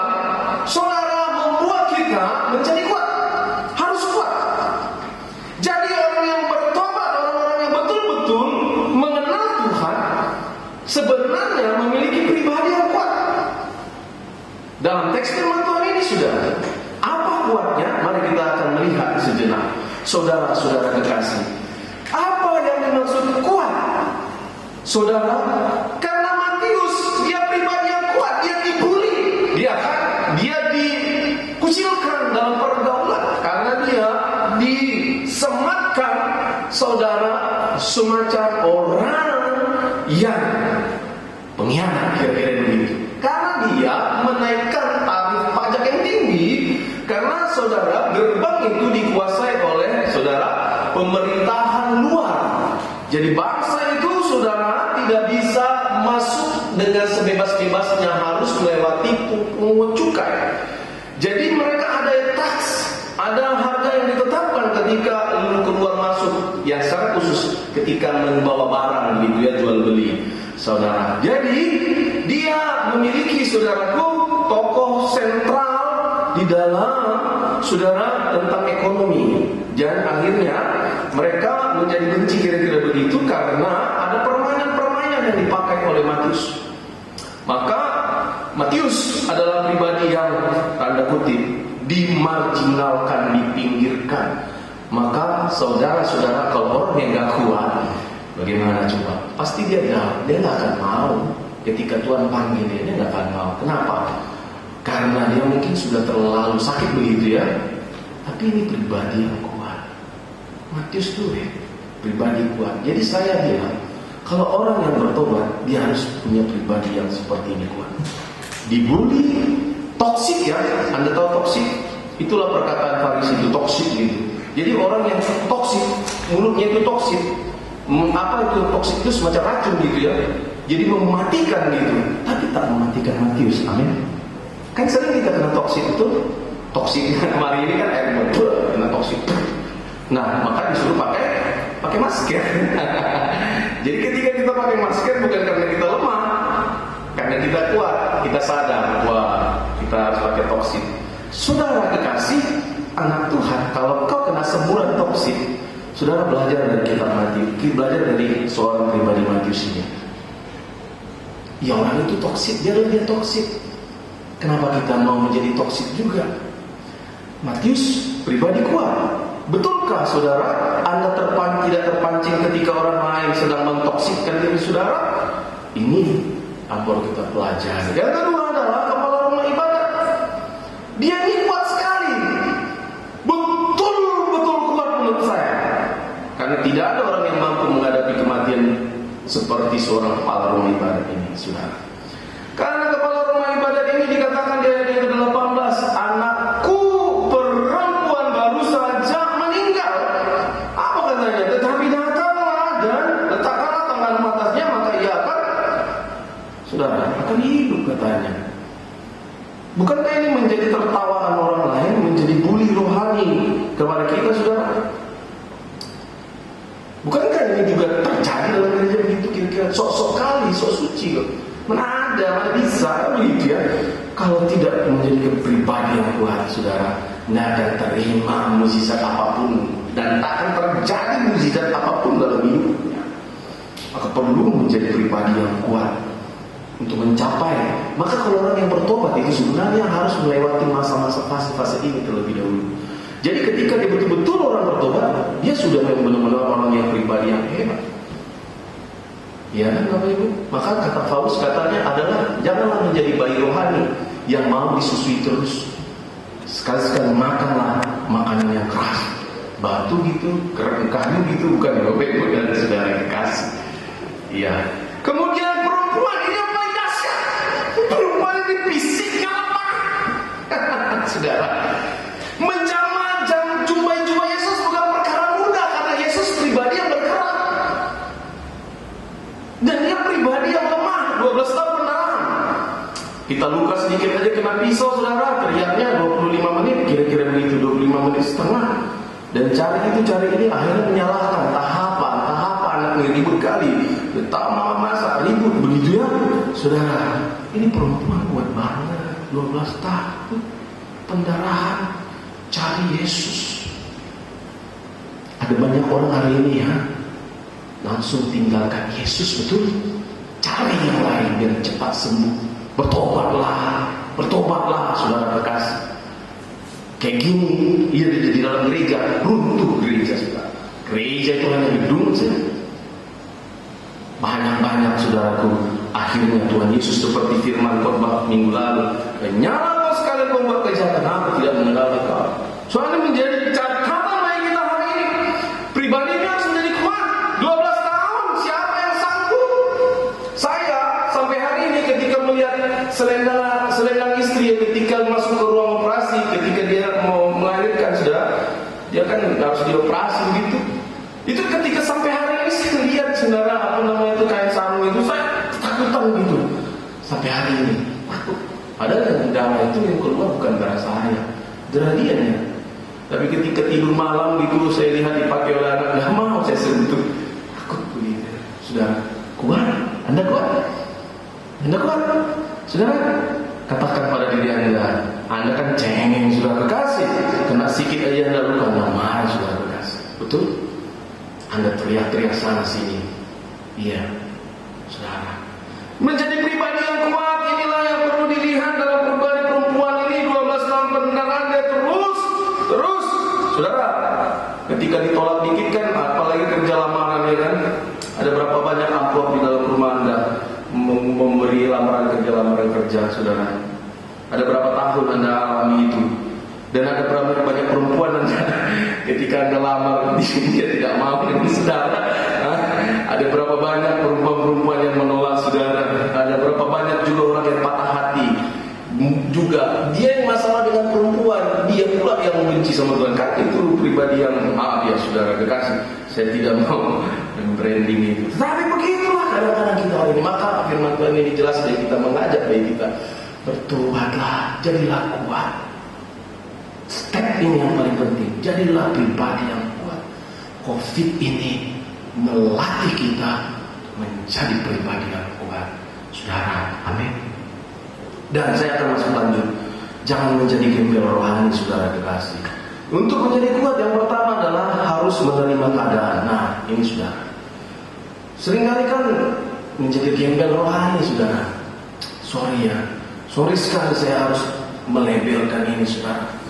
Speaker 5: saudara membuat kita menjadi kuat. Harus kuat. Jadi orang yang bertobat, orang-orang yang betul-betul mengenal Tuhan, sebenarnya memiliki pribadi yang kuat. Dalam teks firman Tuhan ini, saudara, apa kuatnya? Mari kita akan melihat sejenak. Saudara-saudara kekasih, apa yang dimaksud kuat? Saudara, karena Matius dia pribadi yang kuat, dia dibully, dia dikucilkan dalam pergaulan karena dia disematkan, saudara, semacam orang yang pengkhianat, kira-kira begitu. Karena dia menaikkan tarif pajak yang tinggi, karena saudara gerbang itu dikuasai oleh saudara pemerintahan luar. Jadi bangsa itu saudara tidak bisa masuk dengan sebebas-bebasnya, harus melewati pungut cukai. Jadi mereka ada tax, ada harga yang ditetapkan ketika keluar masuk, yang secara khusus ketika membawa barang gitu ya, jual beli, saudara. Jadi dia memiliki, saudaraku, tokoh sentral di dalam, saudara, tentang ekonomi. Dan akhirnya mereka menjadi benci, kira-kira begitu, karena ada permainan-permainan yang dipakai oleh Matius. Maka Matius adalah pribadi yang tanda kutip dimarginalkan, dipinggirkan. Maka saudara-saudara, kalau orang yang gak kuat, bagaimana coba? Pasti dia gak akan mau. Ketika Tuhan panggil dia gak akan mau. Kenapa? Karena dia mungkin sudah terlalu sakit begitu ya. Tapi ini pribadi yang kuat. Matius tuh pribadi kuat. Jadi saya bilang, kalau orang yang bertobat, dia harus punya pribadi yang seperti ini kuat. Dibully, toksik ya. Anda tahu toksik? Itulah perkataan Farisi itu, toksik gitu. Jadi orang yang toksik, mulutnya itu toksik. Apa itu toksik? Itu semacam racun gitu ya. Jadi mematikan gitu. Tapi tak mematikan Matius. Amin. Kan sering kita kena toksik itu. Toksik kemarin ini kan air betul kena toksik. Nah, maka disuruh pakai masker. Jadi ketika kita pakai masker bukan karena kita lemah, karena kita kuat, kita sadar bahwa kita harus pakai toksik. Saudara kekasih, anak Tuhan, kalau kau kena semburan toksik, saudara belajar dari kitab Matius, belajar dari seorang pribadi Matius ini. Ya orang itu toksik, dia toksik. Kenapa kita mau menjadi toksik juga? Matius pribadi kuat. Betulkah saudara Anda tidak terpancing ketika orang lain sedang mentoksikkan diri saudara? Ini apa yang kita pelajari. Yang kedua adalah kepala rumah ibadat. Dia ini kuat sekali. Betul-betul kuat menurut saya. Karena tidak ada orang yang mampu menghadapi kematian seperti seorang kepala rumah ibadat ini, saudara. Karena kepala rumah ibadat ini dikatakan di ayat yang ke-18, anakku perempuan baru saja meninggal. Apa katanya? Tetapi datanglah dan letakkanlah tanganmu atasnya, maka ia akan hidup katanya. Bukankah ini menjadi tertawaan orang lain, menjadi bully rohani kepada kita, saudara? Bukankah ini juga terjadi dalam gereja begitu, kira-kira sok-sok kali, sok suci kok? Mana bisa begitu ya. Kalau tidak menjadi pribadi yang kuat, saudara, tidak akan terima mukjizat apapun dan tak akan terjadi mukjizat apapun dalam hidupnya. Maka perlu menjadi pribadi yang kuat untuk mencapai. Maka kalau orang yang bertobat itu sebenarnya harus melewati masa-masa fase-fase ini terlebih dahulu. Jadi ketika dia betul-betul orang bertobat, dia sudah benar-benar orang yang pribadi yang hebat. Ya kan Bapak Ibu? Maka kata Paulus katanya adalah janganlah menjadi bayi rohani yang mau disusui terus. Sekali-sekali makanlah makanan yang keras, batu gitu, kayu gitu, bukan Bapak Ibu dan saudara kekasih. Iya. Kemudian perempuan ini yang paling dahsyat. Perempuan ini fisiknya lemah. Saudara, menjumpai Yesus bukan perkara mudah karena Yesus pribadi yang bergerak. Dan dia pribadi yang lemah, 12 tahun pendarahan. Kita Lukas sedikit aja kena pisau saudara, teriaknya 25 menit, kira-kira begitu, 25 menit setengah. Dan cari ini akhirnya menyalahkan tahapan anaknya ribut kali. Tak mau masak ribut begitu ya. Saudara, ini perempuan kuat banget, 12 tahun pendarahan, cari Yesus. Ada banyak orang hari ini ya, langsung tinggalkan Yesus, betul? Cari yang lain biar cepat sembuh. Bertobatlah saudara kekasih. Kayak gini, ia di dalam gereja, runtuh gereja saudara. Gereja itu hanya gedung saja. Banyak saudaraku, akhirnya Tuhan Yesus seperti firman khotbah minggu lalu, "Kenyalah sekalian membuat kejahatan, aku tidak mengenal engkau." Soalnya menjadi catatan bagi kita hari ini. Pribadinya harus menjadi kuat. 12 tahun, siapa yang sanggup? Saya sampai hari ini ketika melihat selendang istri ketika masuk ke ruang operasi, ketika dia mau melahirkan, dia kan harus dioperasi gitu. Itu ketika sampai hari ini saya lihat saudara kain sarung itu, saya takutan gitu. Sampai hari ini, padahal yang darah itu yang keluar bukan darah saya, darah dia ya. Tapi ketika tidur malam gitu, saya lihat dipakai oleh anak, nggak mau saya sentuh. Takut begitu. Saudara, kuat? Anda kuat? Saudara, katakan pada diri Anda kan cengeng sudah kekasih, kena sikit aja Anda luka, marah sudah kekasih, betul? Anda teriak-teriak sana sini, iya, saudara. Menjadi pribadi yang kuat, inilah yang perlu dilihat dalam pribadi perempuan ini. 12 tahun pendarahan dia terus, saudara. Ketika ditolak dikit kan, apalagi kerja lamaran ya kan, ada berapa banyak amplop di dalam rumah Anda memberi lamaran kerja, saudara. Ada berapa tahun Anda alami itu? Dan ada berapa banyak perempuan Anda ketika Anda lamar dia tidak mau dengan saudara. Ada berapa banyak perempuan yang menolak saudara. Ada berapa banyak juga orang yang patah hati. Juga dia yang masalah dengan perempuan, dia pula yang membenci sama Tuhan. Kan itu pribadi yang ya saudara kekasih, saya tidak mau branding itu. Tapi begitulah kadang-kadang kita hari ini. Maka firman Tuhan ini jelas dan kita mengajak bagi kita, bertobatlah, jadilah kuat. Step ini yang paling penting, jadilah pribadi yang kuat. Covid ini melatih kita menjadi pribadi yang kuat, saudara. Amin. Dan saya akan masuk lanjut. Jangan menjadi gembel rohani, saudara kekasih. Untuk menjadi kuat, yang pertama adalah harus menerima keadaan. Nah, ini saudara. Seringkali kan menjadi gembel rohani, saudara. Sorry sekali saya harus melabelkan ini, saudara.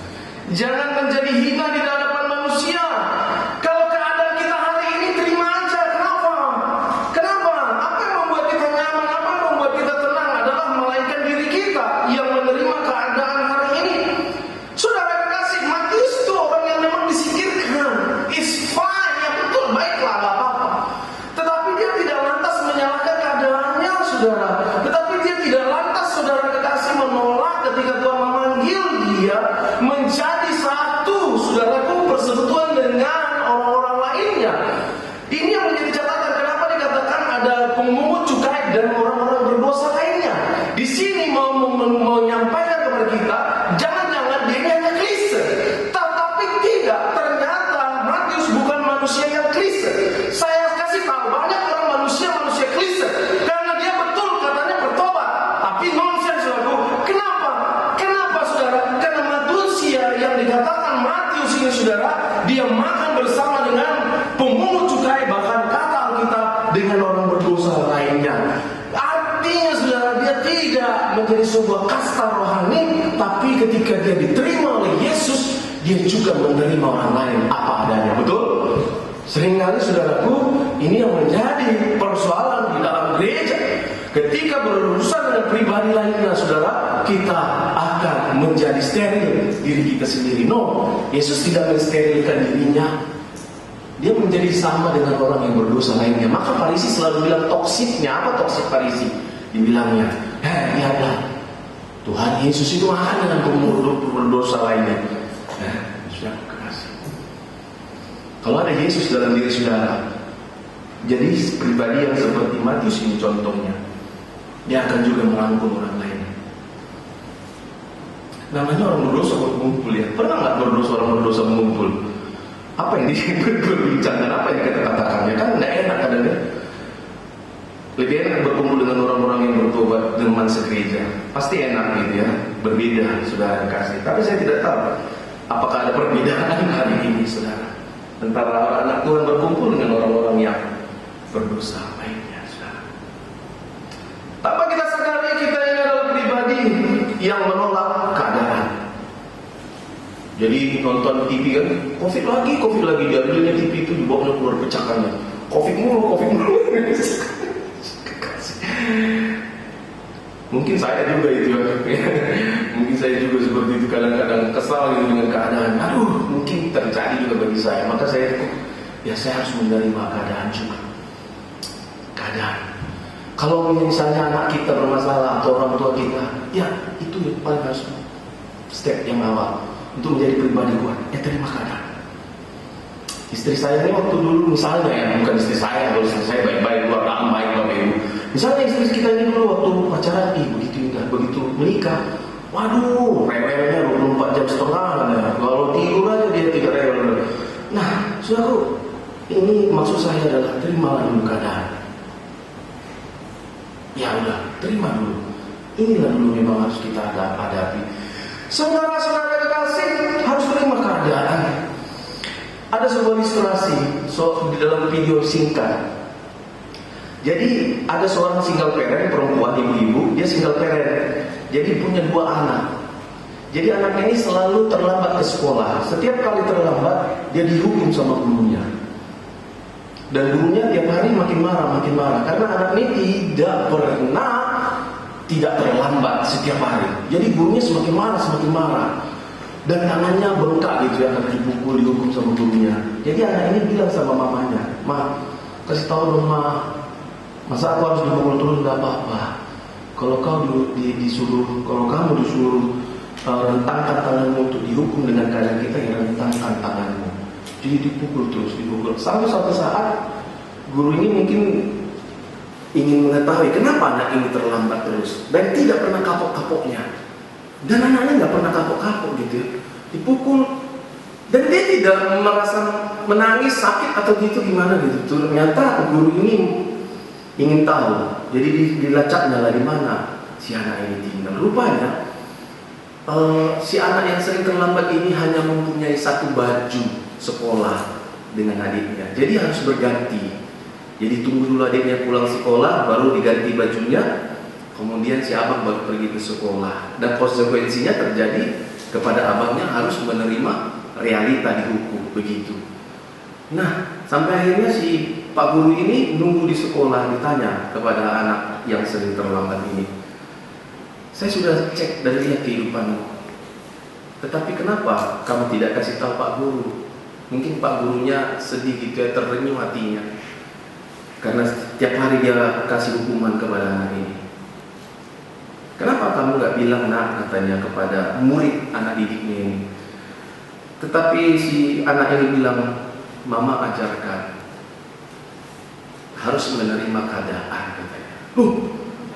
Speaker 5: Jangan menjadi hina di hadapan manusia. Kalau keadaan kita hari ini, terima aja. Kenapa? Apa yang membuat kita nyaman? Apa yang membuat kita tenang adalah melainkan diri kita yang menerima keadaan hari ini. Saudara kekasih, Matius itu orang yang memang disingkirkan. It's fine, ya betul, baiklah, gak apa-apa. Tetapi dia tidak lantas menyalahkan keadaannya, saudara. Tetapi dia tidak lantas, saudara kekasih, menolak ketika Tuhan memanggil dia menjadi satu, saudaraku, persekutuan dengan orang-orang lainnya. Ini yang menjadi catatan kenapa dikatakan ada pemungut cukai dan orang-orang berdosa lainnya. Di sini mau menyampaikan kepada kita, jangan-jangan dia hanya Kristen, tetapi tidak. Ternyata Matius bukan manusia yang Kristen. Saya kasih tahu banyak orang manusia Kristen karena dia betul katanya bertobat, tapi nonsense, saudaraku. Kenapa, saudara? Karena manusia yang dikatakan Matius ini, saudara, dia makan bersama dengan pemungut cukai, bahkan kata Alkitab dengan orang berdosa lainnya. Artinya, saudara, dia tidak menjadi sebuah kasta rohani, tapi ketika dia diterima oleh Yesus, dia juga menerima orang lain apa adanya. Betul? Seringkali, saudaraku, ini yang menjadi persoalan di dalam gereja. Ketika berurusan dengan pribadi lainnya, saudara, kita akan menjadi steril diri kita sendiri. No, Yesus tidak mensterilkan dirinya. Dia menjadi sama dengan orang yang berdosa lainnya. Maka Farisi selalu bilang toksiknya. Apa toksik Farisi? Dibilangnya, lihatlah, Tuhan Yesus itu makan dengan pemungut berdosa lainnya. Sudah kasih. Kalau ada Yesus dalam diri saudara, jadi pribadi yang seperti Matius ini contohnya, dia akan juga merangkul orang lain. Namanya orang berdosa berkumpul ya. Pernah nggak orang berdosa mengumpul? Apa yang dibincangkan, apa yang dikatakannya? Kan nggak enak kadang-kadang. Lebih enak berkumpul dengan orang-orang yang bertobat dengan segereja. Pasti enak gitu ya. Berbeda, saudara kasih. Tapi saya tidak tahu apakah ada perbedaan hari ini, saudara, antara anak Tuhan berkumpul dengan orang-orang yang berdosa lainnya, saudara. Tanpa kita sadari, kita ini adalah pribadi yang menolak keadaan. Jadi nonton TV kan, COVID lagi, diambilnya TV itu dibawa keluar pecakannya. COVID mulu. Mungkin saya juga itu ya. Mungkin saya juga seperti itu, kadang-kadang kesal gitu dengan keadaan. Mungkin terjadi juga bagi saya. Maka saya harus menerima keadaan juga. Keadaan. Kalau misalnya anak kita bermasalah atau orang tua kita, ya itu yang paling harus step yang awal untuk menjadi pribadi kuat. Terima keadaan. Istri saya ini waktu dulu misalnya ya, bukan istri saya, kalau istri saya baik-baik, luar dalam baik Bapak Ibu. Misalnya istri kita ini dulu waktu pacaran, begitu indah, begitu menikah, waduh, rewelnya 24 jam setengah ya. Kalau tidur aja dia tidak rewel. Nah, saudaraku, ini maksud saya adalah terimalah dulu keadaan. Ya udah, terima dulu. Inilah dulu memang harus kita hadapi. Saudara-saudara kekasih, harus terima keadaan. Ada sebuah ilustrasi di dalam video singkat. Jadi ada seorang single parent, perempuan, ibu-ibu, dia single parent. Jadi punya 2 anak. Jadi anaknya ini selalu terlambat ke sekolah. Setiap kali terlambat, dia dihukum sama gurunya. Dan gurunya tiap hari makin marah. Karena anak ini tidak pernah tidak terlambat setiap hari. Jadi gurunya semakin marah. Dan tangannya bengkak gitu ya, akan dipukul, dihukum sama gurunya. Jadi anak ini bilang sama mamanya, "Ma, kasih tahu dong Ma, masa aku harus dipukul terus? Gak apa-apa. Kalau kamu disuruh rentangkan tanganmu untuk dihukum dengan keadaan kita, ya rentangkan tanganmu." Jadi dipukul. Sampai suatu saat guru ini mungkin ingin mengetahui kenapa anak ini terlambat terus dan tidak pernah kapok-kapoknya. Dan anaknya nggak pernah kapok-kapok gitu ya. Dipukul dan dia tidak merasa menangis, sakit atau gitu gimana gitu. Ternyata guru ini ingin tahu. Jadi dilacaknya lah di mana si anak ini tinggal. Rupanya si anak yang sering terlambat ini hanya mempunyai 1 baju sekolah dengan adiknya. Jadi harus berganti. Jadi tunggu dulu adiknya pulang sekolah baru diganti bajunya. Kemudian si abang baru pergi ke sekolah. Dan konsekuensinya terjadi kepada abangnya harus menerima realita dihukum begitu. Nah, sampai akhirnya si Pak Guru ini nunggu di sekolah, ditanya kepada anak yang sering terlambat ini, "Saya sudah cek dan lihat kehidupanmu. Tetapi kenapa kamu tidak kasih tahu Pak Guru?" Mungkin Pak Gurunya sedih gitu ya, terrenyuh hatinya. Karena setiap hari dia kasih hukuman kepada anak ini. "Kenapa kamu nggak bilang Nak," katanya kepada murid anak didiknya ini. Tetapi si anak ini bilang, "Mama ajarkan harus menerima keadaan," katanya.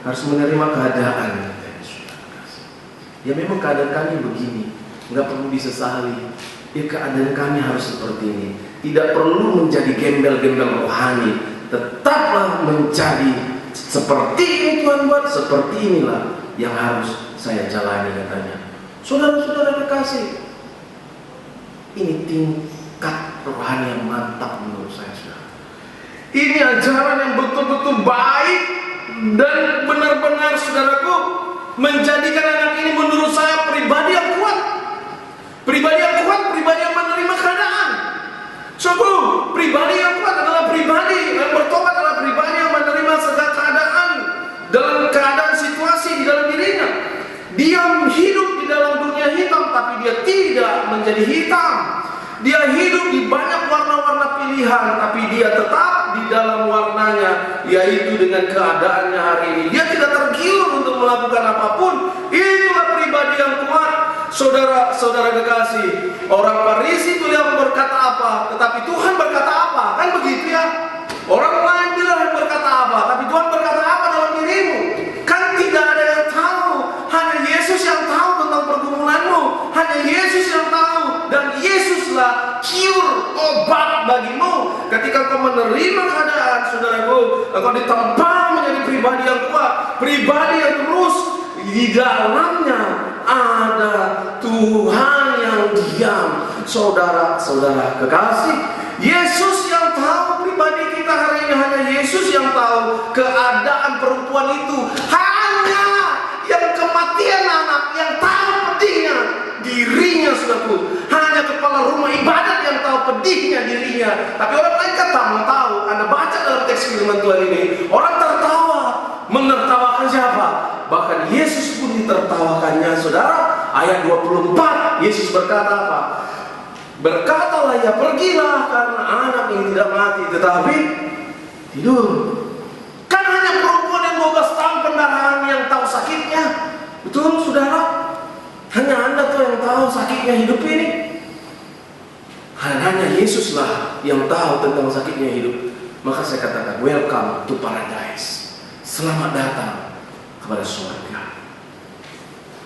Speaker 5: Harus menerima keadaan, katanya. Ya memang keadaan kami begini, nggak perlu disesali. Ya keadaan kami harus seperti ini. Tidak perlu menjadi gembel-gembel rohani. Tetaplah menjadi seperti ini Tuhan buat, seperti inilah yang harus saya jalani, katanya. Saudara-saudara kekasih, ini tingkat rohani yang mantap menurut saya, saudara. Ini ajaran yang betul-betul baik dan benar-benar, saudaraku, menjadikan anak ini menurut saya pribadi yang kuat. Pribadi yang kuat, pribadi yang menerima keadaan. Sungguh, pribadi yang kuat adalah pribadi yang bertobat, adalah pribadi yang menerima segala keadaan dalam keadaan situasi di dalam dirinya. Dia hidup di dalam dunia hitam, tapi dia tidak menjadi hitam. Dia hidup di banyak warna-warna pilihan, tapi dia tetap di dalam warnanya, yaitu dengan keadaannya hari ini. Dia tidak tergiur untuk melakukan apapun. Itulah pribadi yang kuat. Saudara-saudara kekasih, orang Farisi itu yang berkata apa, tetapi Tuhan berkata apa, kan begitu ya. Orang lain bilang berkata apa, tapi Tuhan berkata apa dalam dirimu. Kan tidak ada yang tahu, hanya Yesus yang tahu tentang pergumulanmu. bagimu ketika kau menerima keadaan, saudaraku, engkau ditempa menjadi pribadi yang kuat, pribadi yang terus di dalamnya ada Tuhan yang diam. Saudara-saudara kekasih, Yesus yang tahu pribadi kita hari ini, hanya Yesus yang tahu keadaan perempuan itu. Hanya yang kematian anak yang tahu pedihnya dirinya, saudaraku. Hanya kepala rumah ibadat yang tahu pedihnya dirinya. Tapi orang lain kan tak mau tahu. Anda baca dalam teks firman Tuhan ini, orang tertawa. Menertawakan siapa? Bahkan Yesus pun ditertawakannya, saudara. Ayat 24, Yesus berkata apa? Berkatalah ia, pergilah karena anak ini tidak mati tetapi tidur. Kan hanya perempuan yang 12 tahun pendarahan yang tahu sakitnya. Betul, saudara? Hanya Anda tuh yang tahu sakitnya hidup ini. Hanya Yesuslah yang tahu tentang sakitnya hidup. Maka saya katakan, welcome to paradise. Selamat datang kepada surga.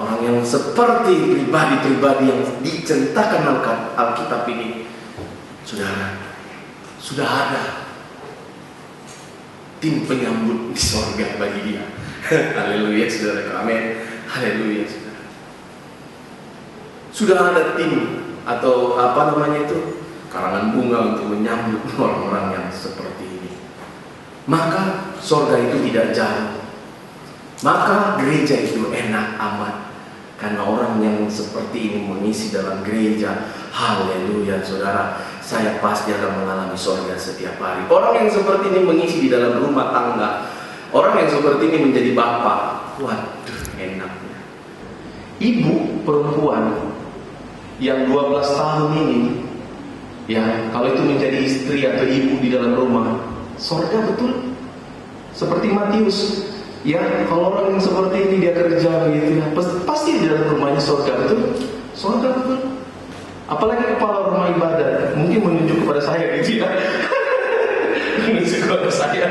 Speaker 5: Orang yang seperti pribadi-pribadi yang diceritakan Alkitab ini, saudara, sudah ada tim penyambut di surga bagi dia. Haleluya, saudara. Amin. Haleluya, saudara. Sudah ada tim atau apa namanya itu, karangan bunga untuk menyambut orang-orang yang seperti ini. Maka surga itu tidak jauh. Maka gereja itu enak amat. Karena orang yang seperti ini mengisi dalam gereja. Haleluya, saudara. Saya pasti akan mengalami surga setiap hari. Orang yang seperti ini mengisi di dalam rumah tangga. Orang yang seperti ini menjadi bapak. Waduh, enaknya. Ibu perempuan yang 12 tahun ini, ya, kalau itu menjadi istri atau ibu di dalam rumah, surga betul. Seperti Matius. Ya, kalau orang yang seperti ini dia kerja gitu ya, pasti di dalam rumahnya surga, betul? Surga betul. Apalagi kepala rumah ibadat, mungkin menunjuk kepada saya gitu ya. Menunjuk kepada saya,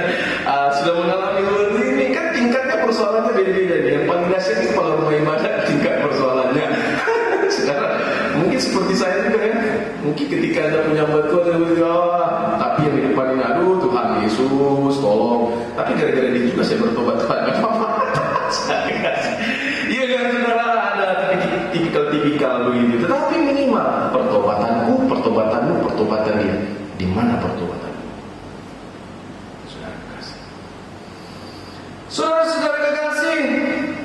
Speaker 5: sudah mengalami seperti ini. Kan tingkatnya persoalannya beda-beda. Yang paling dahsyat di kepala rumah ibadat tingkat persoalannya. Sekarang mungkin seperti saya juga ya. Mungkin ketika ada penyambat Tuhan, tapi yang di depan ini, aduh Tuhan Yesus tolong. Tapi gara-gara dia juga saya bertobat Tuhan. Iya kan, saudara, ada tipikal begitu. Tetapi minimal pertobatanku, pertobatanmu, pertobatan dia. Di mana pertobatanmu? Saudara kekasih. Saudara-saudara kekasih,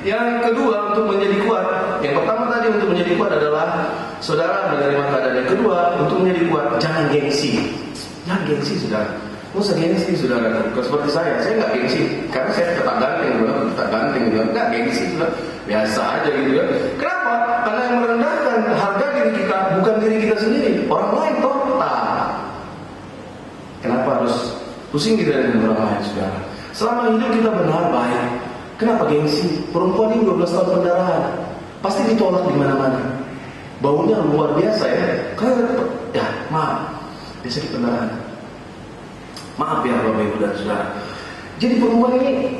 Speaker 5: yang kedua untuk menjadi kuat. Yang pertama tadi untuk menjadi kuat adalah saudara menerima keadaan. Yang kedua untuk menjadi kuat, jangan gengsi. Jangan gengsi, saudara. Nggak usah gengsi, saudara. Kalau seperti saya nggak gengsi. Karena saya tetap ganteng, nggak gengsi, saudara. Biasa aja gitu ya. Kenapa? Karena yang merendahkan harga diri kita bukan diri kita sendiri, orang lain toh. Kenapa harus pusing kita dengan orang lain, saudara? Selama hidup kita benar baik. Kenapa gengsi? Perempuan ini 12 tahun pendarahan, pasti ditolak di mana-mana. Baunya luar biasa ya. Karena ya maaf, dia sakit pendarahan. Maaf ya Bapak Ibu dan Saudara. Jadi perempuan ini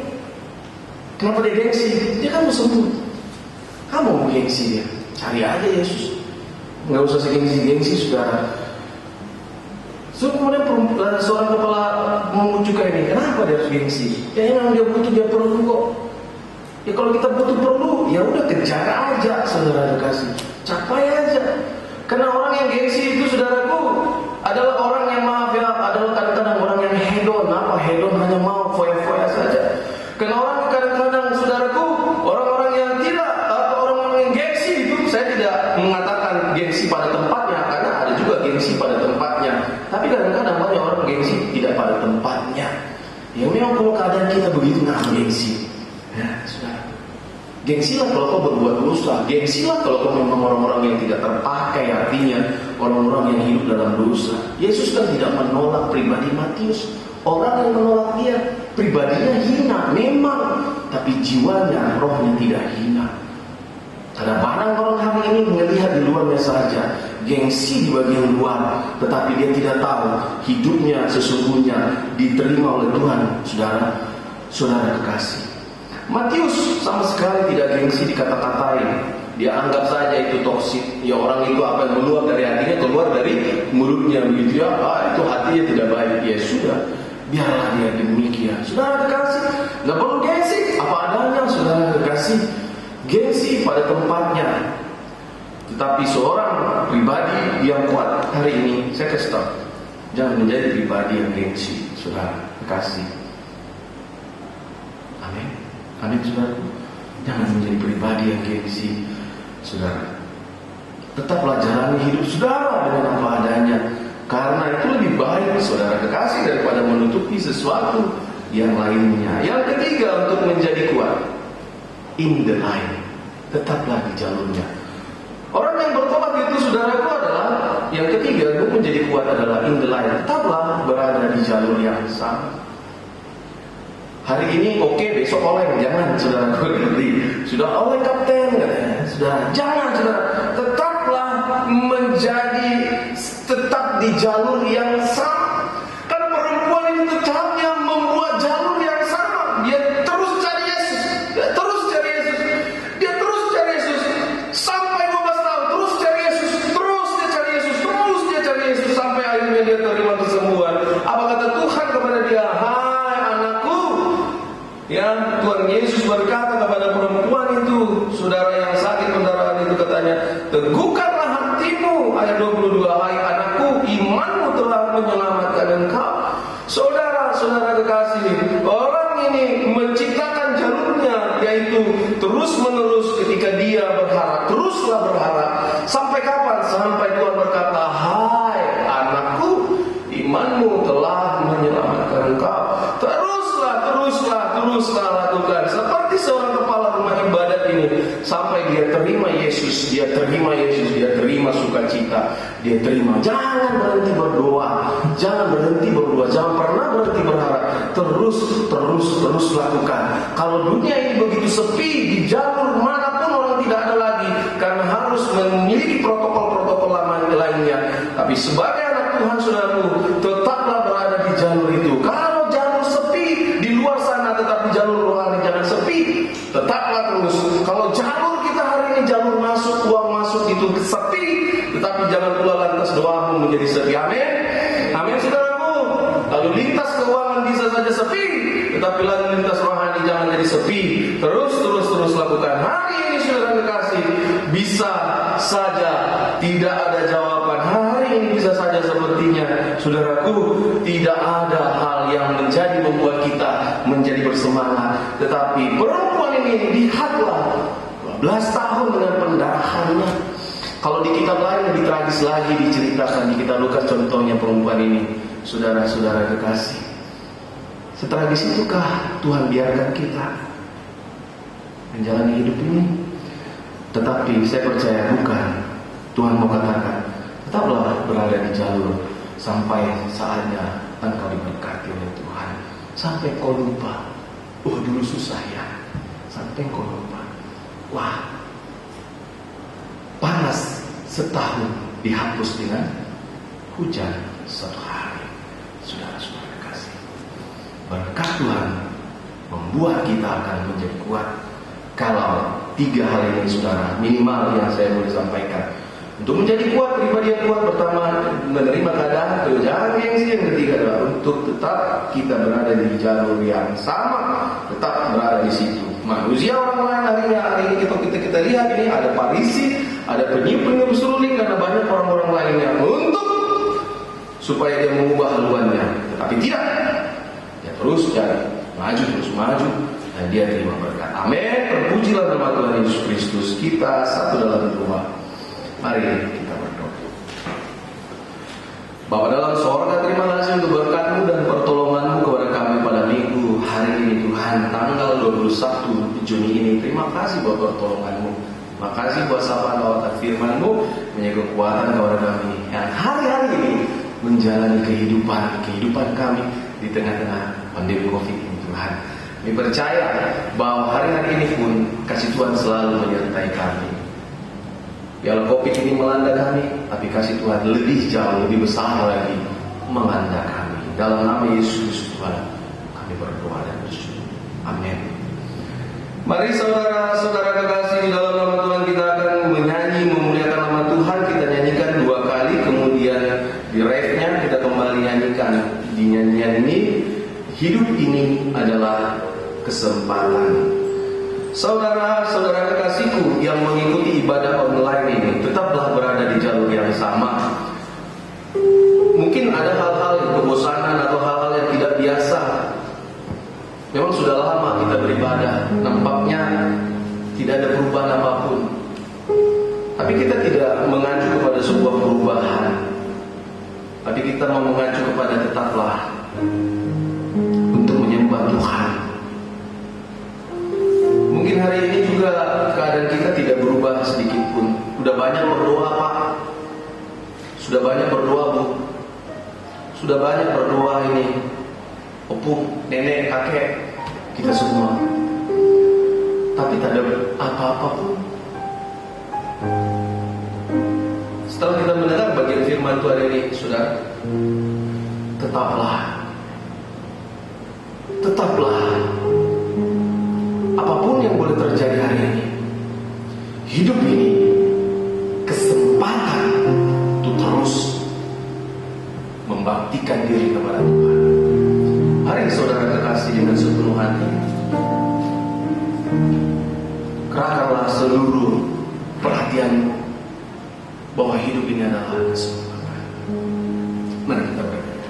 Speaker 5: kenapa dia gengsi? Dia kan mau sembuh. Kamu mau gengsi dia? Cari aja Yesus. Nggak usah segengsi-gengsi, saudara. So kemudian seorang kepala mengujukan ini, kenapa dia harus gengsi? Ya memang dia butuh, dia perlu kok. Ya kalau kita butuh perlu, ya udah kejar aja, saudara kasih, capai aja. Karena orang yang gengsi itu, saudaraku, adalah orang yang maaf ya, adalah kadang-kadang orang yang hedon. Apa hedon? Hanya mau foya-foya saja. Karena orang kadang-kadang, saudaraku, orang-orang yang tidak atau orang-orang yang gengsi itu, saya tidak mengatakan gengsi pada tempatnya, karena ada juga gengsi pada tempatnya. Tapi kadang-kadang banyak orang gengsi tidak pada tempatnya. Ya memang kalau keadaan kita begitu, nah gengsi. Ya, saudara. Gengsilah kalau kau berbuat dosa. Gengsilah kalau kau memang orang-orang yang tidak terpakai, artinya orang-orang yang hidup dalam dosa. Yesus kan tidak menolak pribadi Matius. Orang yang menolak dia, pribadinya hina memang, tapi jiwanya, rohnya tidak hina. Karena barang orang hari ini melihat di luarnya saja, gengsi di bagian luar, tetapi dia tidak tahu hidupnya sesungguhnya diterima oleh Tuhan. Saudara kekasih, Matius sama sekali tidak gengsi dikata-katain. dia anggap saja itu toksik. Ya orang itu apa yang meluap dari hatinya keluar dari mulutnya begitu ya. Itu hatinya tidak baik. Ya sudah, biarlah dia demikian. Saudara kekasih, nggak perlu gengsi, apa adanya saudara kekasih. Gengsi pada tempatnya. Tetapi seorang pribadi yang kuat hari ini, saya kasih tahu, jangan menjadi pribadi yang gengsi, saudara kekasih. Amin, amin saudara. Jangan menjadi pribadi yang gengsi, saudara. Tetaplah jalani hidup saudara dengan apa adanya, karena itu lebih baik saudara kekasih daripada menutupi sesuatu yang lainnya. Yang ketiga, untuk menjadi kuat, in the line, tetaplah di jalurnya. Orang yang bertobat itu saudaraku adalah yang ketiga, untuk menjadi kuat adalah in the line, tetaplah berada di jalur yang sama. Hari ini oke, besok oleng, jangan saudara ngerti. Sudah oleng kapten katanya, saudara jangan saudara, tetaplah menjadi tetap di jalur yang sama. Karena perempuan ini tetapnya membuat jalur yang sama. Dia terus cari Yesus, dia terus cari Yesus, dia terus cari Yesus sampai 12 tahun, terus cari Yesus, terus dia cari Yesus, terus dia cari Yesus sampai akhirnya dia terima kesembuhan. Apa kata Tuhan kepada dia? Ya, Tuhan Yesus berkata kepada perempuan itu, saudara yang sakit pendarahan itu, katanya, teguhkanlah hatimu. Ayat 22, hai anakku, imanmu telah menyelamatkan engkau. Saudara-saudara kekasih, orang ini menciptakan jalurnya, yaitu terus menerus ketika dia berharap. Teruslah berharap. Sampai kapan? Sampai Tuhan berkata, hai anakku, imanmu telah menyelamatkan engkau. Teruslah lakukan seperti seorang kepala rumah ibadat ini sampai dia terima Yesus, dia terima sukacita, dia terima. Jangan berhenti berdoa, jangan pernah berhenti berharap. Terus lakukan. Kalau dunia ini begitu sepi, di jalur manapun orang tidak ada lagi, karena harus memiliki protokol-protokol lainnya. Tapi sebagai anak Tuhan, saudaraku, tetaplah berada di jalur itu. Kalau jalur sepi di luar sana, tetapi jalur rohani jangan sepi. Tetaplah terus. Kalau jalur kita hari ini jalur masuk, uang masuk itu sepi, tetapi jangan pula lantas doamu menjadi sepi. Amin. Amin saudaraku. Lalu lintas keuangan bisa saja sepi, tetapi lalu lintas rohani jangan jadi sepi. Terus lakukan. Hari ini saudara kekasih, bisa saja tidak ada jawaban. Hari ini bisa saja sepertinya, saudaraku, tidak ada hal yang membuat kita menjadi bersemangat. Tetapi perempuan ini, lihatlah, 12 tahun dengan pendarahannya. Kalau di kitab lain lebih tragis lagi diceritakan, di kitab Lukas contohnya perempuan ini. Saudara-saudara kekasih, setragis itukah Tuhan biarkan kita menjalani hidup ini? Tetapi saya percaya bukan. Tuhan mau katakan, tetaplah berada di jalur sampai saatnya engkau diberkati oleh Tuhan. Sampai kau lupa, oh dulu susah ya. Sampai kau lupa, wah, panas setahun dihapus dengan hujan satu hari. Saudara-saudara kekasih, berkat Tuhan membuat kita akan menjadi kuat. Kalau 3 hal ini saudara, minimal yang saya boleh sampaikan. Untuk menjadi kuat, pribadi yang kuat, pertama menerima keadaan, jangan gengsi. Yang ketiga adalah untuk tetap kita berada di jalur yang sama, tetap berada di situ. Manusia orang lain hari ini kita lihat ini ada Farisi, ada peniup seruling, karena banyak orang-orang lainnya untuk supaya dia mengubah haluannya, tapi tidak. Dia terus maju, dan dia terima berkat. Amin. Terpujilah nama Tuhan Yesus Kristus. Kita satu dalam doa. Mari kita berdoa. Bapa dalam sorga, terima kasih untuk berkat-Mu dan pertolongan-Mu kepada kami pada minggu hari ini Tuhan, tanggal 21 Juni ini. Terima kasih buat pertolongan-Mu. Terima kasih buat sapaan lawatan firman-Mu, menjadi kekuatan kepada kami yang hari-hari ini menjalani kehidupan kami di tengah-tengah pandemi COVID ini Tuhan. Kami percaya bahwa hari-hari ini pun kasih Tuhan selalu menyertai kami. Biarlah COVID ini melanda kami, tapi kasih Tuhan lebih jauh, lebih besar lagi melanda kami. Dalam nama Yesus Tuhan, kami berdoa dan bersyukur. Amin. Mari saudara-saudara kekasih, di dalam nama Tuhan kita akan sering memuliakan nama Tuhan, kita nyanyikan 2 kali, kemudian di refnya kita kembali nyanyikan di nyanyian ini, hidup ini adalah kesempatan. Saudara-saudara kekasihku yang mengikuti ibadah online ini, tetaplah berada di jalur yang sama. Mungkin ada hal-hal yang kebosanan atau hal-hal yang tidak biasa. Memang sudah lama kita beribadah, nampaknya tidak ada perubahan apapun. Tapi kita tidak mengacu kepada sebuah perubahan, tapi kita mau mengacu kepada tetaplah untuk menyembah Tuhan. Mungkin hari ini juga keadaan kita tidak berubah sedikit pun. Sudah banyak berdoa, Pak. Sudah banyak berdoa, Bu. Sudah banyak berdoa ini, opung, nenek, kakek, kita semua. Tapi tak ada apa-apa pun. Setelah kita mendengar bagian firman Tuhan ini, saudara, tetaplah, apapun yang boleh terjadi hari ini, hidup ini kesempatan untuk terus membaktikan diri kepada Tuhan. Hari saudara kekasih, dengan sepenuh hati, kerahkanlah seluruh perhatian bahwa hidup ini adalah kesempatan. Mari kita berdoa.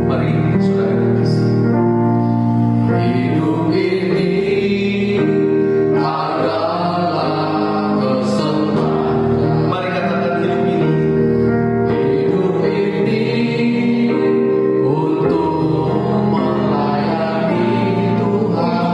Speaker 5: Mari saudara kekasih, hidup ini adalah kesempatan. Mari katakan hidup ini untuk melayani Tuhan.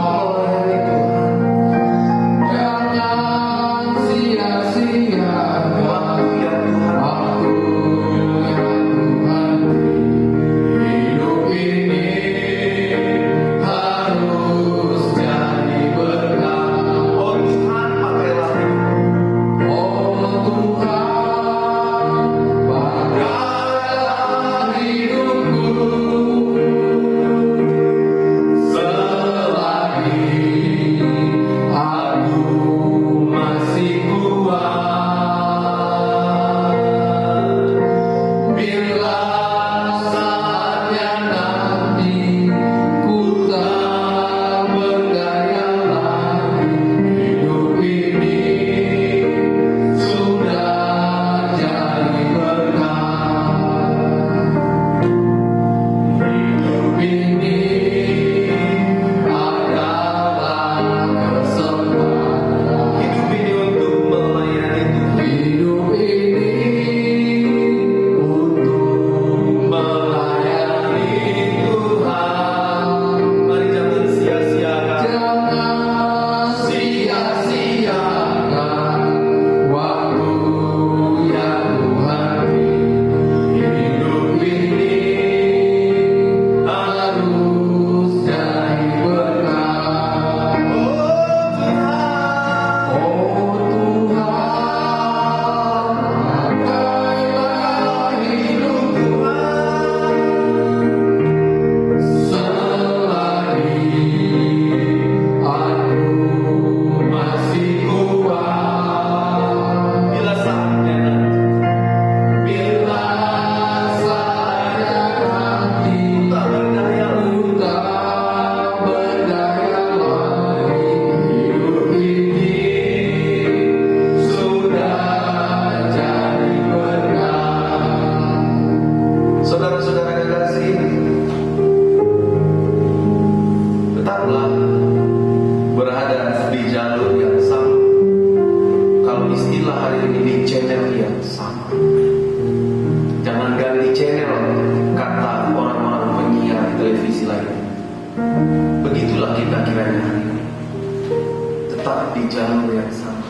Speaker 5: tetap di jalur yang sama.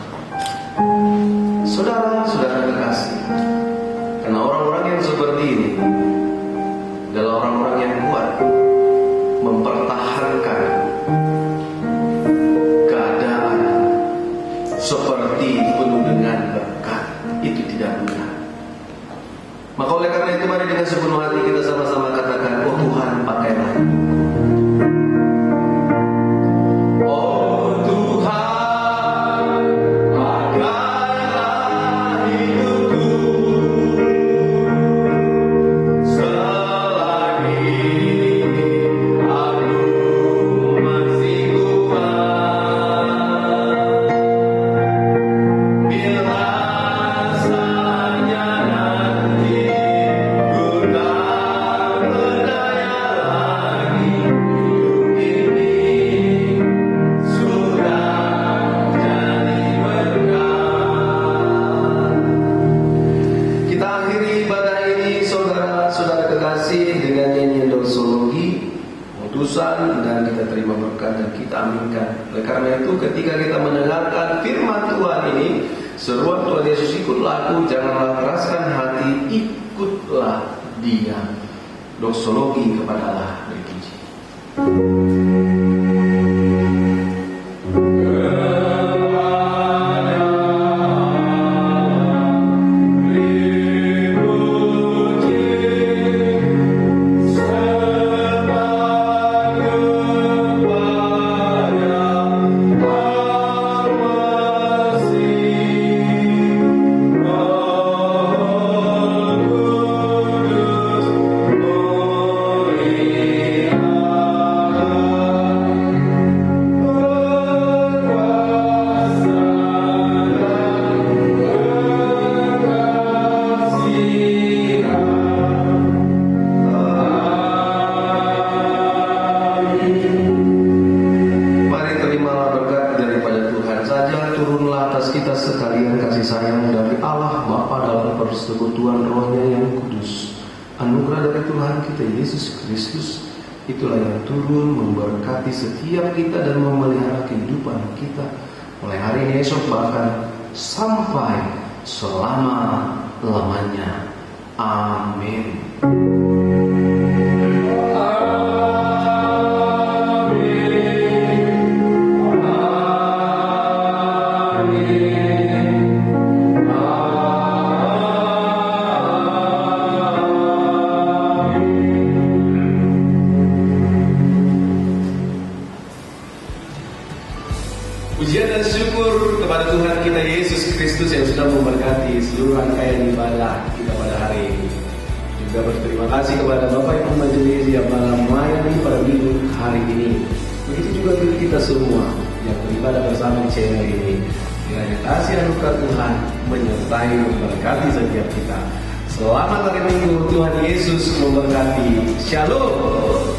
Speaker 5: Saudara-saudara kekasih, karena orang-orang yang seperti ini adalah orang-orang yang kuat mempertahankan keadaan seperti penuh dengan berkat. Itu tidak mudah. Maka oleh karena itu, mari dengan sepenuh hati kita sama-sama katakan, oh Tuhan, pakailah menerima berkat dan kita aminkan. Oleh karena itu ketika kita mendengarkan firman Tuhan ini, seruan Tuhan Yesus, ikutlah aku, janganlah keraskan hati, ikutlah Dia. Doksologi kepada Allah. Berpuji. Persekutuan Rohnya yang kudus, anugerah dari Tuhan kita Yesus Kristus, itulah yang turun memberkati setiap kita dan memelihara kehidupan kita mulai hari ini, esok, bahkan sampai selama-lamanya. Amin. Pujian dan syukur kepada Tuhan kita Yesus Kristus yang sudah memberkati seluruh rangkaian ibadah kita pada hari ini. Juga berterima kasih kepada Bapak Ibu Majelis yang malah melayani pada minggu hari ini. Begitu juga kita semua yang beribadah bersama di channel ini. Kiranya kasih anugerah Tuhan menyertai memberkati setiap kita. Selamat hari Minggu, Tuhan Yesus memberkati. Shalom.